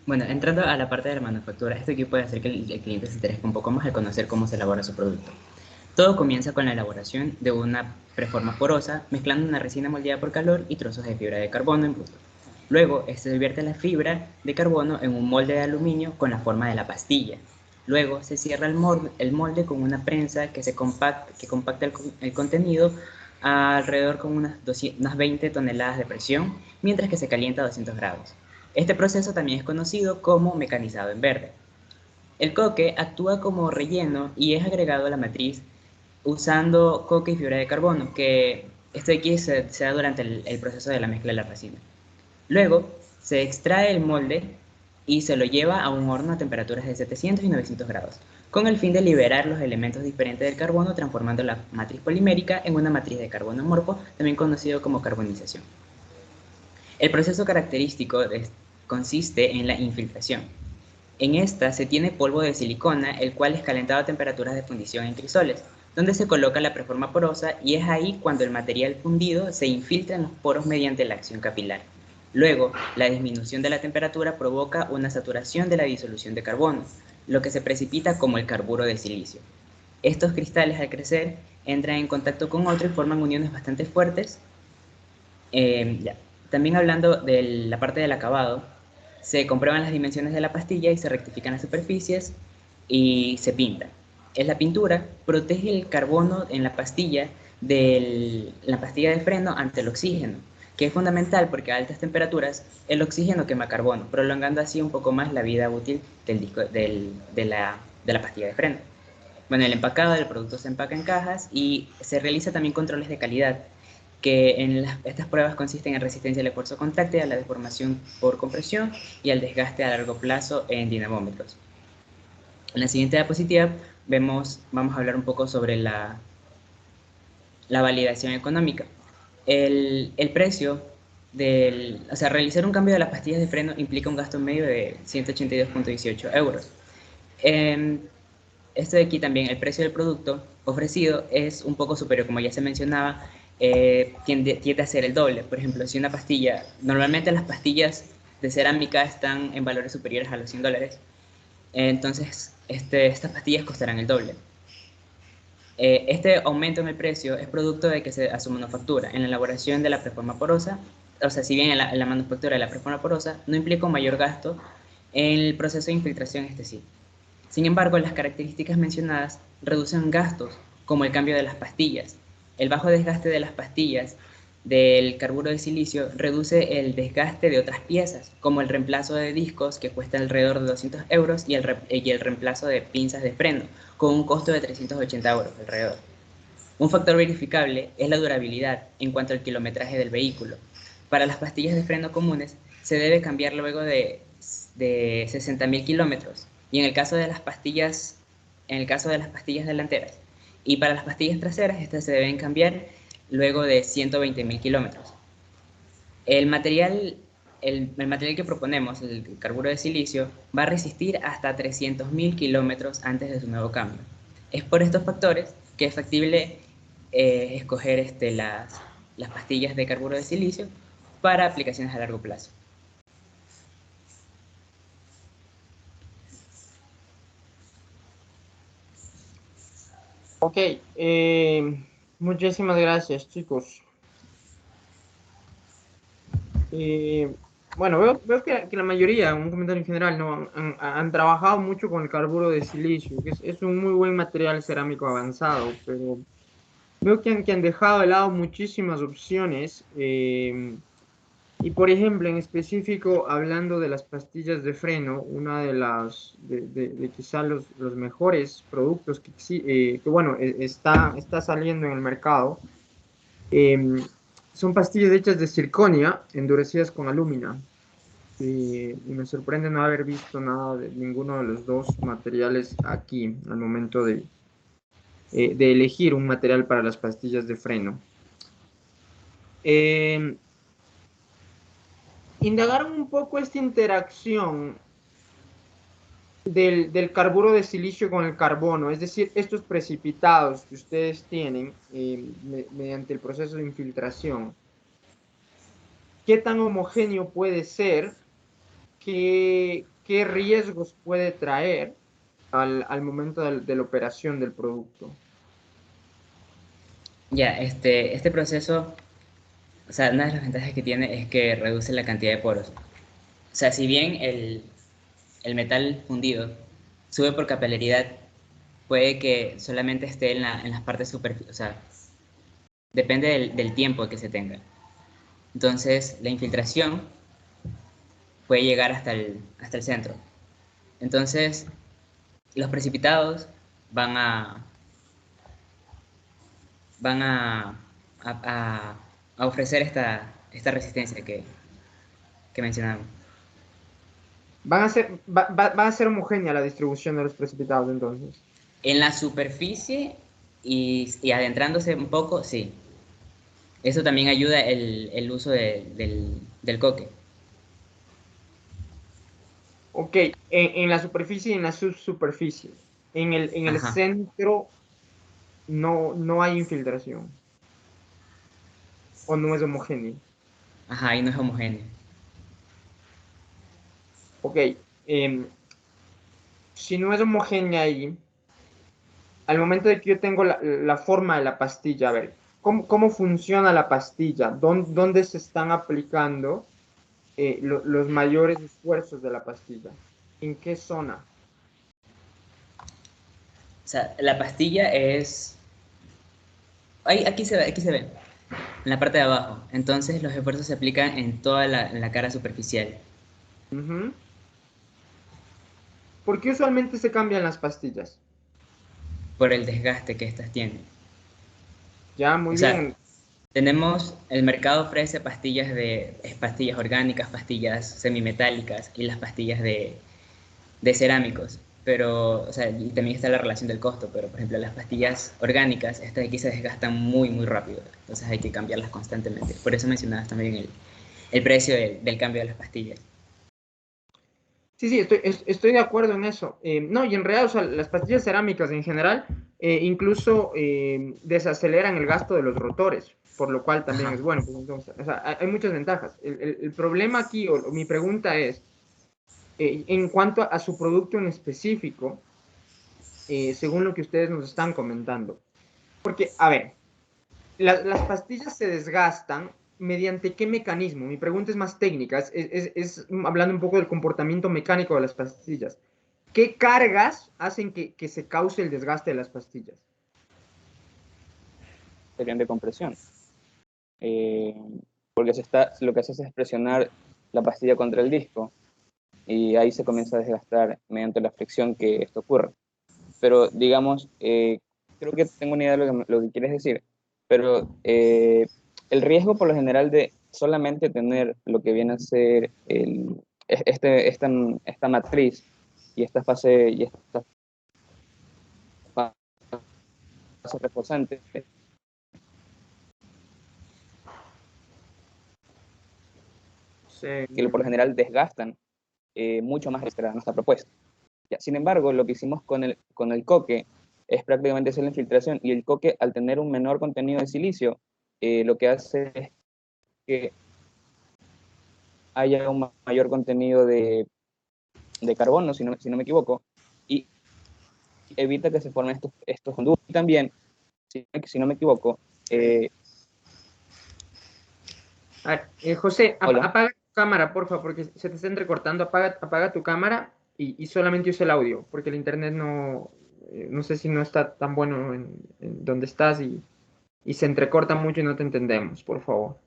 Bueno, entrando a la parte de la manufactura, esto aquí puede hacer que el cliente se interese un poco más al conocer cómo se elabora su producto. Todo comienza con la elaboración de una preforma porosa, mezclando una resina moldeada por calor y trozos de fibra de carbono en bruto. Luego, se vierte la fibra de carbono en un molde de aluminio con la forma de la pastilla. Luego, se cierra el molde con una prensa que compacta el contenido alrededor con unas 20 toneladas de presión, mientras que se calienta a 200 grados. Este proceso también es conocido como mecanizado en verde. El coque actúa como relleno y es agregado a la matriz usando coque y fibra de carbono, que esto aquí se da durante el proceso de la mezcla de la resina. Luego, se extrae el molde y se lo lleva a un horno a temperaturas de 700 y 900 grados, con el fin de liberar los elementos diferentes del carbono, transformando la matriz polimérica en una matriz de carbono amorfo, también conocido como carbonización. El proceso característico consiste en la infiltración. En esta se tiene polvo de silicona, el cual es calentado a temperaturas de fundición en crisoles, donde se coloca la preforma porosa, y es ahí cuando el material fundido se infiltra en los poros mediante la acción capilar. Luego, la disminución de la temperatura provoca una saturación de la disolución de carbono, lo que se precipita como el carburo de silicio. Estos cristales, al crecer, entran en contacto con otro y forman uniones bastante fuertes. También hablando de la parte del acabado, se comprueban las dimensiones de la pastilla y se rectifican las superficies y se pinta. La pintura protege el carbono en la pastilla de freno ante el oxígeno, que es fundamental porque a altas temperaturas el oxígeno quema carbono, prolongando así un poco más la vida útil de la pastilla de freno. Bueno, el empacado del producto se empaca en cajas y se realiza también controles de calidad, que estas pruebas consisten en resistencia al esfuerzo contráctil, a la deformación por compresión y al desgaste a largo plazo en dinamómetros. En la siguiente diapositiva vamos a hablar un poco sobre la validación económica. El precio realizar un cambio de las pastillas de freno implica un gasto medio de 182,18 euros. Esto de aquí también, el precio del producto ofrecido es un poco superior, como ya se mencionaba, tiende a ser el doble. Por ejemplo, si una pastilla, normalmente las pastillas de cerámica están en valores superiores a los $100, entonces estas pastillas costarán el doble. Este aumento en el precio es producto de que a su manufactura, en la elaboración de la preforma porosa, o sea, si bien en la manufactura de la preforma porosa no implica un mayor gasto, en el proceso de infiltración sí. Sin embargo, las características mencionadas reducen gastos, como el cambio de las pastillas. El bajo desgaste de las pastillas del carburo de silicio reduce el desgaste de otras piezas, como el reemplazo de discos, que cuesta alrededor de 200 euros, y el reemplazo de pinzas de freno, con un costo de 380 euros alrededor. Un factor verificable es la durabilidad en cuanto al kilometraje del vehículo. Para las pastillas de freno comunes, se debe cambiar luego de de 60.000 kilómetros. Y en el caso de las pastillas, delanteras. Y para las pastillas traseras, estas se deben cambiar luego de 120.000 kilómetros. El material que proponemos, el carburo de silicio, va a resistir hasta 300.000 kilómetros antes de su nuevo cambio. Es por estos factores que es factible escoger las pastillas de carburo de silicio para aplicaciones a largo plazo. Ok, muchísimas gracias, chicos. Bueno, veo que la mayoría, un comentario en general, ¿no? han trabajado mucho con el carburo de silicio, que es un muy buen material cerámico avanzado, pero veo que han dejado de lado muchísimas opciones. Y por ejemplo, en específico, hablando de las pastillas de freno, una de las, de quizá los mejores productos que bueno, está saliendo en el mercado, son pastillas hechas de circonia, endurecidas con alúmina. Y me sorprende no haber visto nada de ninguno de los dos materiales aquí al momento de elegir un material para las pastillas de freno. Indagaron un poco esta interacción del carburo de silicio con el carbono, es decir, estos precipitados que ustedes tienen mediante el proceso de infiltración. ¿Qué tan homogéneo puede ser? ¿Qué riesgos puede traer al momento de la operación del producto? Ya, este proceso, o sea, una de las ventajas que tiene es que reduce la cantidad de poros. O sea, si bien el metal fundido sube por capilaridad, puede que solamente esté en las partes superficiales, o sea, depende del tiempo que se tenga. Entonces, la infiltración puede llegar hasta el centro. Entonces, los precipitados van a ofrecer esta resistencia que mencionamos. Va a ser homogénea la distribución de los precipitados entonces. En la superficie y adentrándose un poco, sí. Eso también ayuda el uso del coque. Ok, en la superficie y en la subsuperficie. En el centro no hay infiltración. ¿O no es homogéneo? Ajá, ahí no es homogéneo. Ok, si no es homogénea ahí, al momento de que yo tengo la forma de la pastilla, a ver, ¿cómo funciona la pastilla? ¿Dónde se están aplicando los mayores esfuerzos de la pastilla? ¿En qué zona? O sea, la pastilla es... Aquí se ve, en la parte de abajo. Entonces los esfuerzos se aplican en toda la cara superficial. ¿Por qué usualmente se cambian las pastillas? Por el desgaste que estas tienen. Ya, muy bien. El mercado ofrece pastillas orgánicas, pastillas semimetálicas y las pastillas de cerámicos. Pero, o sea, y también está la relación del costo, pero por ejemplo las pastillas orgánicas, estas de aquí se desgastan muy, muy rápido. Entonces hay que cambiarlas constantemente. Por eso mencionabas también el precio del cambio de las pastillas. Sí, estoy de acuerdo en eso. No, y en realidad, o sea, las pastillas cerámicas en general incluso desaceleran el gasto de los rotores, por lo cual también es bueno. Pues, entonces, o sea, hay muchas ventajas. El problema aquí, o mi pregunta es, en cuanto a su producto en específico, según lo que ustedes nos están comentando. Porque, a ver, las pastillas se desgastan mediante qué mecanismo. Mi pregunta es más técnica, es hablando un poco del comportamiento mecánico de las pastillas. ¿Qué cargas hacen que se cause el desgaste de las pastillas? Serían de compresión. Porque lo que hace es presionar la pastilla contra el disco y ahí se comienza a desgastar mediante la fricción que esto ocurre. Pero digamos, creo que tengo una idea de lo que quieres decir, pero el riesgo por lo general de solamente tener lo que viene a ser el esta matriz y esta fase reforzante que por lo general desgastan mucho más nuestra propuesta. Ya, sin embargo, lo que hicimos con el coque es prácticamente hacer la infiltración, y el coque, al tener un menor contenido de silicio, lo que hace es que haya un mayor contenido de carbono, si no me equivoco, y evita que se formen estos conductos. Y también, si no me equivoco, José, apaga tu cámara, por favor, porque se te está entrecortando. Apaga tu cámara y solamente usa el audio, porque el internet no sé si no está tan bueno en donde estás y se entrecorta mucho y no te entendemos, por favor.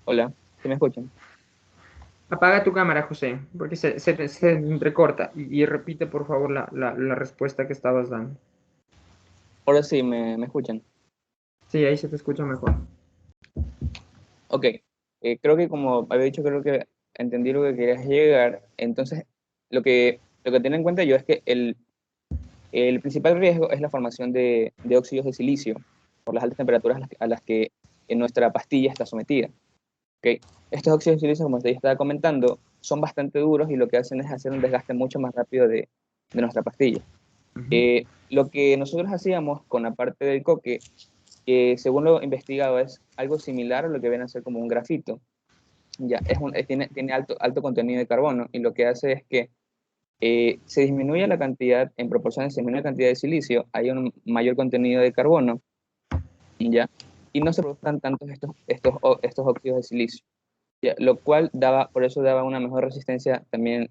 Hola, ¿se me escuchan? Apaga tu cámara, José, porque se entrecorta y repite, por favor, la respuesta que estabas dando. Ahora sí, ¿me escuchan? Sí, ahí se te escucha mejor. Ok, creo que como había dicho, creo que entendí lo que querías llegar. Entonces, lo que tener en cuenta yo es que el principal riesgo es la formación de óxidos de silicio por las altas temperaturas a las que nuestra pastilla está sometida. ¿Okay? Estos óxidos de silicio, como te estaba comentando, son bastante duros y lo que hacen es hacer un desgaste mucho más rápido de nuestra pastilla. Lo que nosotros hacíamos con la parte del coque, según lo investigado, es algo similar a lo que viene a ser como un grafito. Ya, tiene alto contenido de carbono, y lo que hace es que se disminuye la cantidad, en proporción se disminuye la cantidad de silicio, hay un mayor contenido de carbono, ¿ya? Y no se produzcan tantos estos óxidos de silicio, ¿ya? Lo cual por eso daba una mejor resistencia también,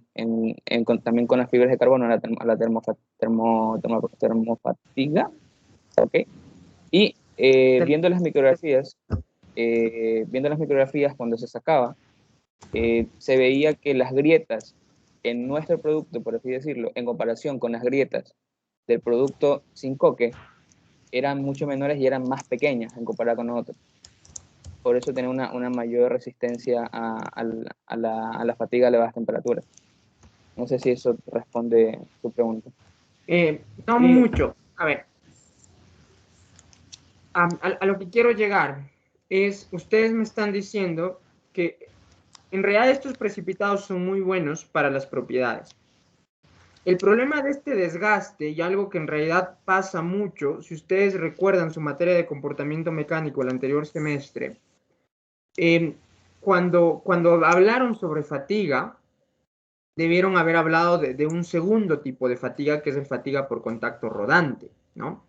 también con las fibras de carbono a la termofatiga, ¿ok? Y viendo las micrografías cuando se sacaba, se veía que las grietas en nuestro producto, por así decirlo, en comparación con las grietas del producto sin coque, eran mucho menores y eran más pequeñas en comparado con nosotros. Por eso tenía una mayor resistencia a la fatiga a elevadas temperaturas. No sé si eso responde tu pregunta. No mucho. A ver, a lo que quiero llegar es, ustedes me están diciendo que en realidad estos precipitados son muy buenos para las propiedades. El problema de este desgaste, y algo que en realidad pasa mucho, si ustedes recuerdan su materia de comportamiento mecánico el anterior semestre, cuando hablaron sobre fatiga, debieron haber hablado de un segundo tipo de fatiga, que es el fatiga por contacto rodante, ¿no?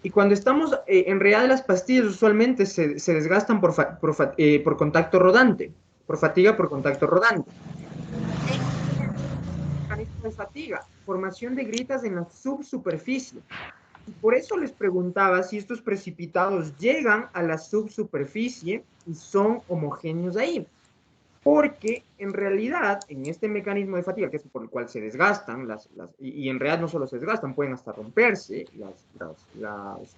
Y cuando estamos, en realidad las pastillas usualmente se desgastan por contacto rodante, por fatiga por contacto rodante. Mecanismo de fatiga, formación de grietas en la subsuperficie. Y por eso les preguntaba si estos precipitados llegan a la subsuperficie y son homogéneos ahí. Porque en realidad, en este mecanismo de fatiga, que es por el cual se desgastan, y en realidad no solo se desgastan, pueden hasta romperse,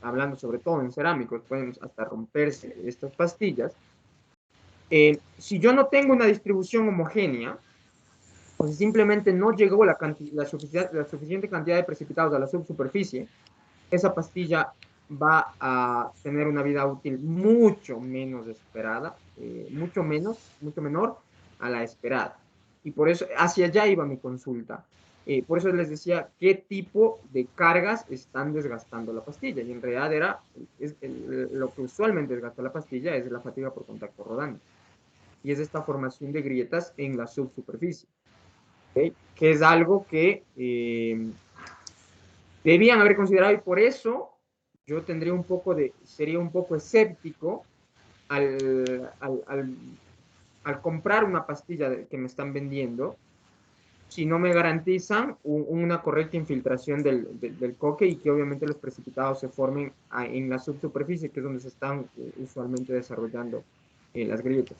hablando sobre todo en cerámicos, pueden hasta romperse estas pastillas. Si yo no tengo una distribución homogénea, pues simplemente no llegó la suficiente cantidad de precipitados a la subsuperficie, esa pastilla va a tener una vida útil mucho menos esperada, mucho menor a la esperada. Y por eso, hacia allá iba mi consulta. Por eso les decía qué tipo de cargas están desgastando la pastilla. Y en realidad lo que usualmente desgasta la pastilla es la fatiga por contacto rodante. Y es esta formación de grietas en la subsuperficie. ¿Okay? Que es algo que debían haber considerado, y por eso yo sería un poco escéptico al comprar una pastilla que me están vendiendo si no me garantizan una correcta infiltración del coque, y que obviamente los precipitados se formen en la subsuperficie, que es donde se están usualmente desarrollando las grietas.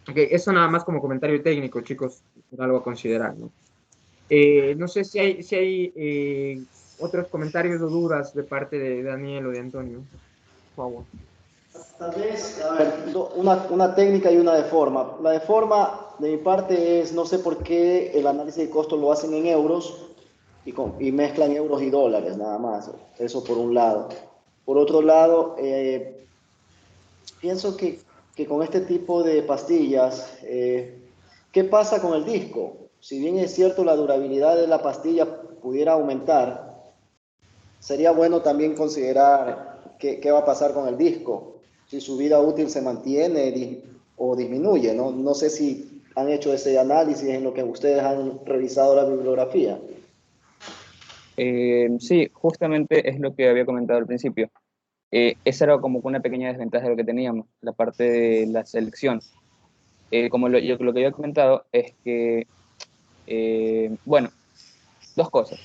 Okay, eso nada más como comentario técnico, chicos, algo a considerar, ¿no? No sé si hay otros comentarios o dudas de parte de Daniel o de Antonio, por favor. Tal vez, a ver, una técnica y una de forma. La de forma, de mi parte, es, no sé por qué el análisis de costo lo hacen en euros y mezclan euros y dólares, nada más. Eso por un lado. Por otro lado, pienso que con este tipo de pastillas, ¿qué pasa con el disco? Si bien es cierto la durabilidad de la pastilla pudiera aumentar, sería bueno también considerar qué va a pasar con el disco, si su vida útil se mantiene o disminuye, ¿no? No sé si han hecho ese análisis en lo que ustedes han revisado la bibliografía. Sí, justamente es lo que había comentado al principio. Esa era como una pequeña desventaja de lo que teníamos, la parte de la selección. Como lo que había comentado es que, bueno, dos cosas.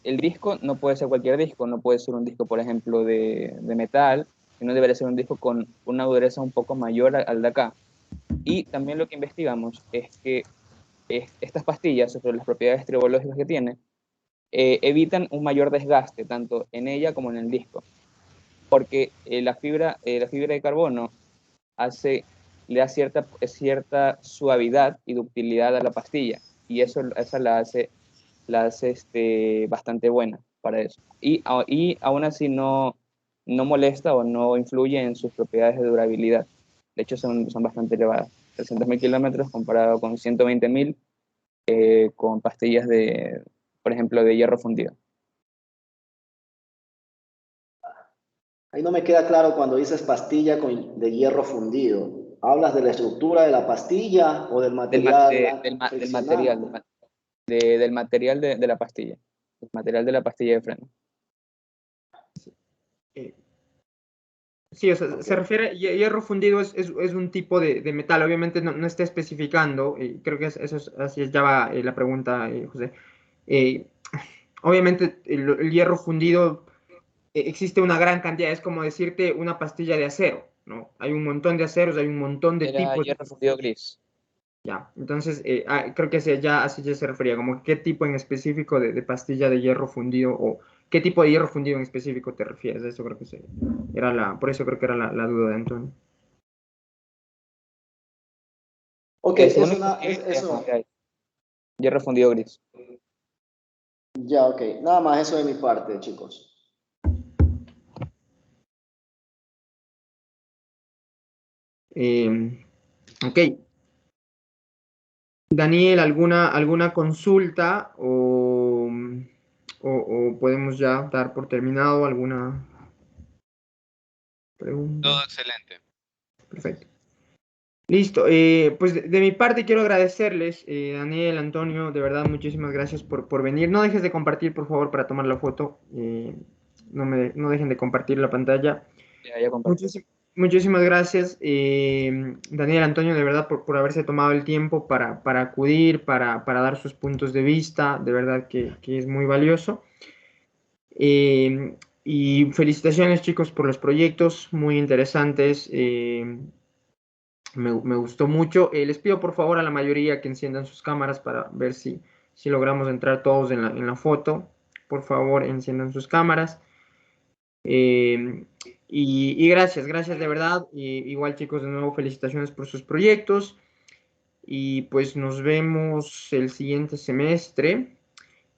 El disco no puede ser cualquier disco, no puede ser un disco, por ejemplo, de metal, sino debería ser un disco con una dureza un poco mayor al de acá. Y también lo que investigamos es que estas pastillas, sobre las propiedades tribológicas que tiene, evitan un mayor desgaste, tanto en ella como en el disco. Porque la fibra de carbono le da cierta suavidad y ductilidad a la pastilla, y esa la hace bastante buena para eso. Y aún así no molesta o no influye en sus propiedades de durabilidad. De hecho, son bastante elevadas. 300.000 kilómetros comparado con 120.000 con pastillas por ejemplo, de hierro fundido. Ahí no me queda claro cuando dices pastilla de hierro fundido. ¿Hablas de la estructura de la pastilla o del material friccionado? Del material de la pastilla. El material de la pastilla de freno. Sí, o sea, se refiere, hierro fundido es un tipo de metal, obviamente no está especificando, y creo que así es ya va la pregunta, José. Obviamente el hierro fundido existe una gran cantidad, es como decirte una pastilla de acero, ¿no? Hay un montón de aceros, hay un montón de tipos. Hierro fundido gris. Ya, entonces creo que así ya se refería, como qué tipo en específico de pastilla de hierro fundido o qué tipo de hierro fundido en específico te refieres. Eso creo que por eso creo que era la duda de Antonio. Ok, eso. Hierro fundido gris. Ya, ok. Nada más eso de mi parte, chicos. Ok. Daniel, ¿alguna consulta o podemos ya dar por terminado alguna pregunta? Todo excelente. Perfecto. Listo. Pues de mi parte quiero agradecerles, Daniel, Antonio, de verdad muchísimas gracias por venir. No dejes de compartir, por favor, para tomar la foto. No dejen de compartir la pantalla. Ya compartí. Muchísimas gracias, Daniel, Antonio, de verdad, por haberse tomado el tiempo para acudir, para dar sus puntos de vista, de verdad que es muy valioso. Y felicitaciones, chicos, por los proyectos, muy interesantes. Me gustó mucho. Les pido, por favor, a la mayoría que enciendan sus cámaras para ver si logramos entrar todos en la foto. Por favor, enciendan sus cámaras. Y gracias de verdad. Igual, chicos, de nuevo felicitaciones por sus proyectos. Y pues nos vemos el siguiente semestre.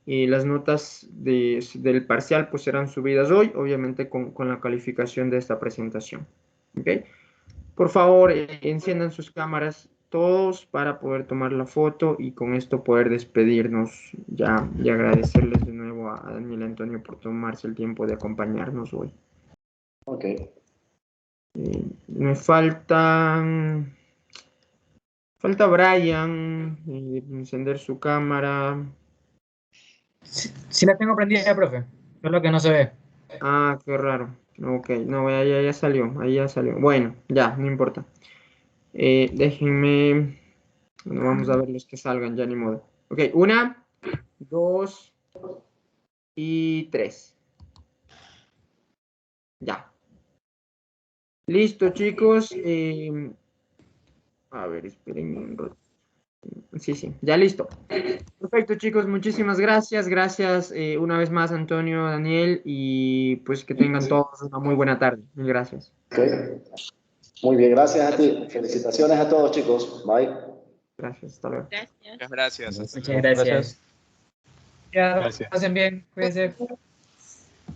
Las notas del parcial pues serán subidas hoy, obviamente con la calificación de esta presentación. ¿Okay? Por favor, enciendan sus cámaras todos para poder tomar la foto y con esto poder despedirnos ya y agradecerles de nuevo a Daniel y Antonio por tomarse el tiempo de acompañarnos hoy. Ok. Me falta Brian, encender su cámara. Sí la tengo prendida, profe. Es lo que no se ve. Ah, qué raro. Ok, no, ya salió, ahí ya salió. Bueno, ya, no importa. Déjenme. Bueno, vamos a ver los que salgan, ya ni modo. Ok, 1, 2 y 3. Ya. Listo, chicos. A ver, esperen un rato. Sí, ya listo. Perfecto, chicos, muchísimas gracias. Gracias una vez más, Antonio, Daniel, y pues que tengan todos una muy buena tarde. Mil gracias. Okay. Muy bien, gracias a ti. Felicitaciones a todos, chicos. Bye. Gracias, hasta luego. Muchas gracias. Muchas gracias. Ya, Gracias. pasen bien, cuídense.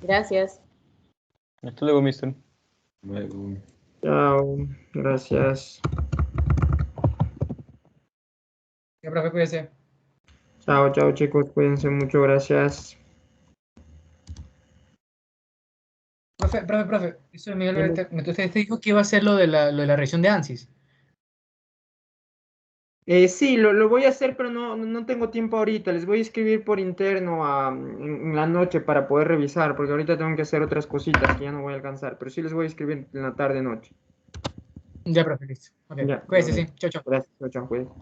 Gracias. Hasta luego, mister. Luego. Chao, gracias. Ya, profe, cuídense. Chao, chicos, cuídense mucho, gracias. Profe, eso Miguel, usted dijo que iba a hacer lo de la revisión de ANSYS. Sí, lo voy a hacer, pero no tengo tiempo ahorita. Les voy a escribir por interno en la noche para poder revisar, porque ahorita tengo que hacer otras cositas que ya no voy a alcanzar. Pero sí les voy a escribir en la tarde-noche. Ya, profe, listo. Ok, Ya, cuídense, sí. Chao, chao. Gracias, chao, cuídense.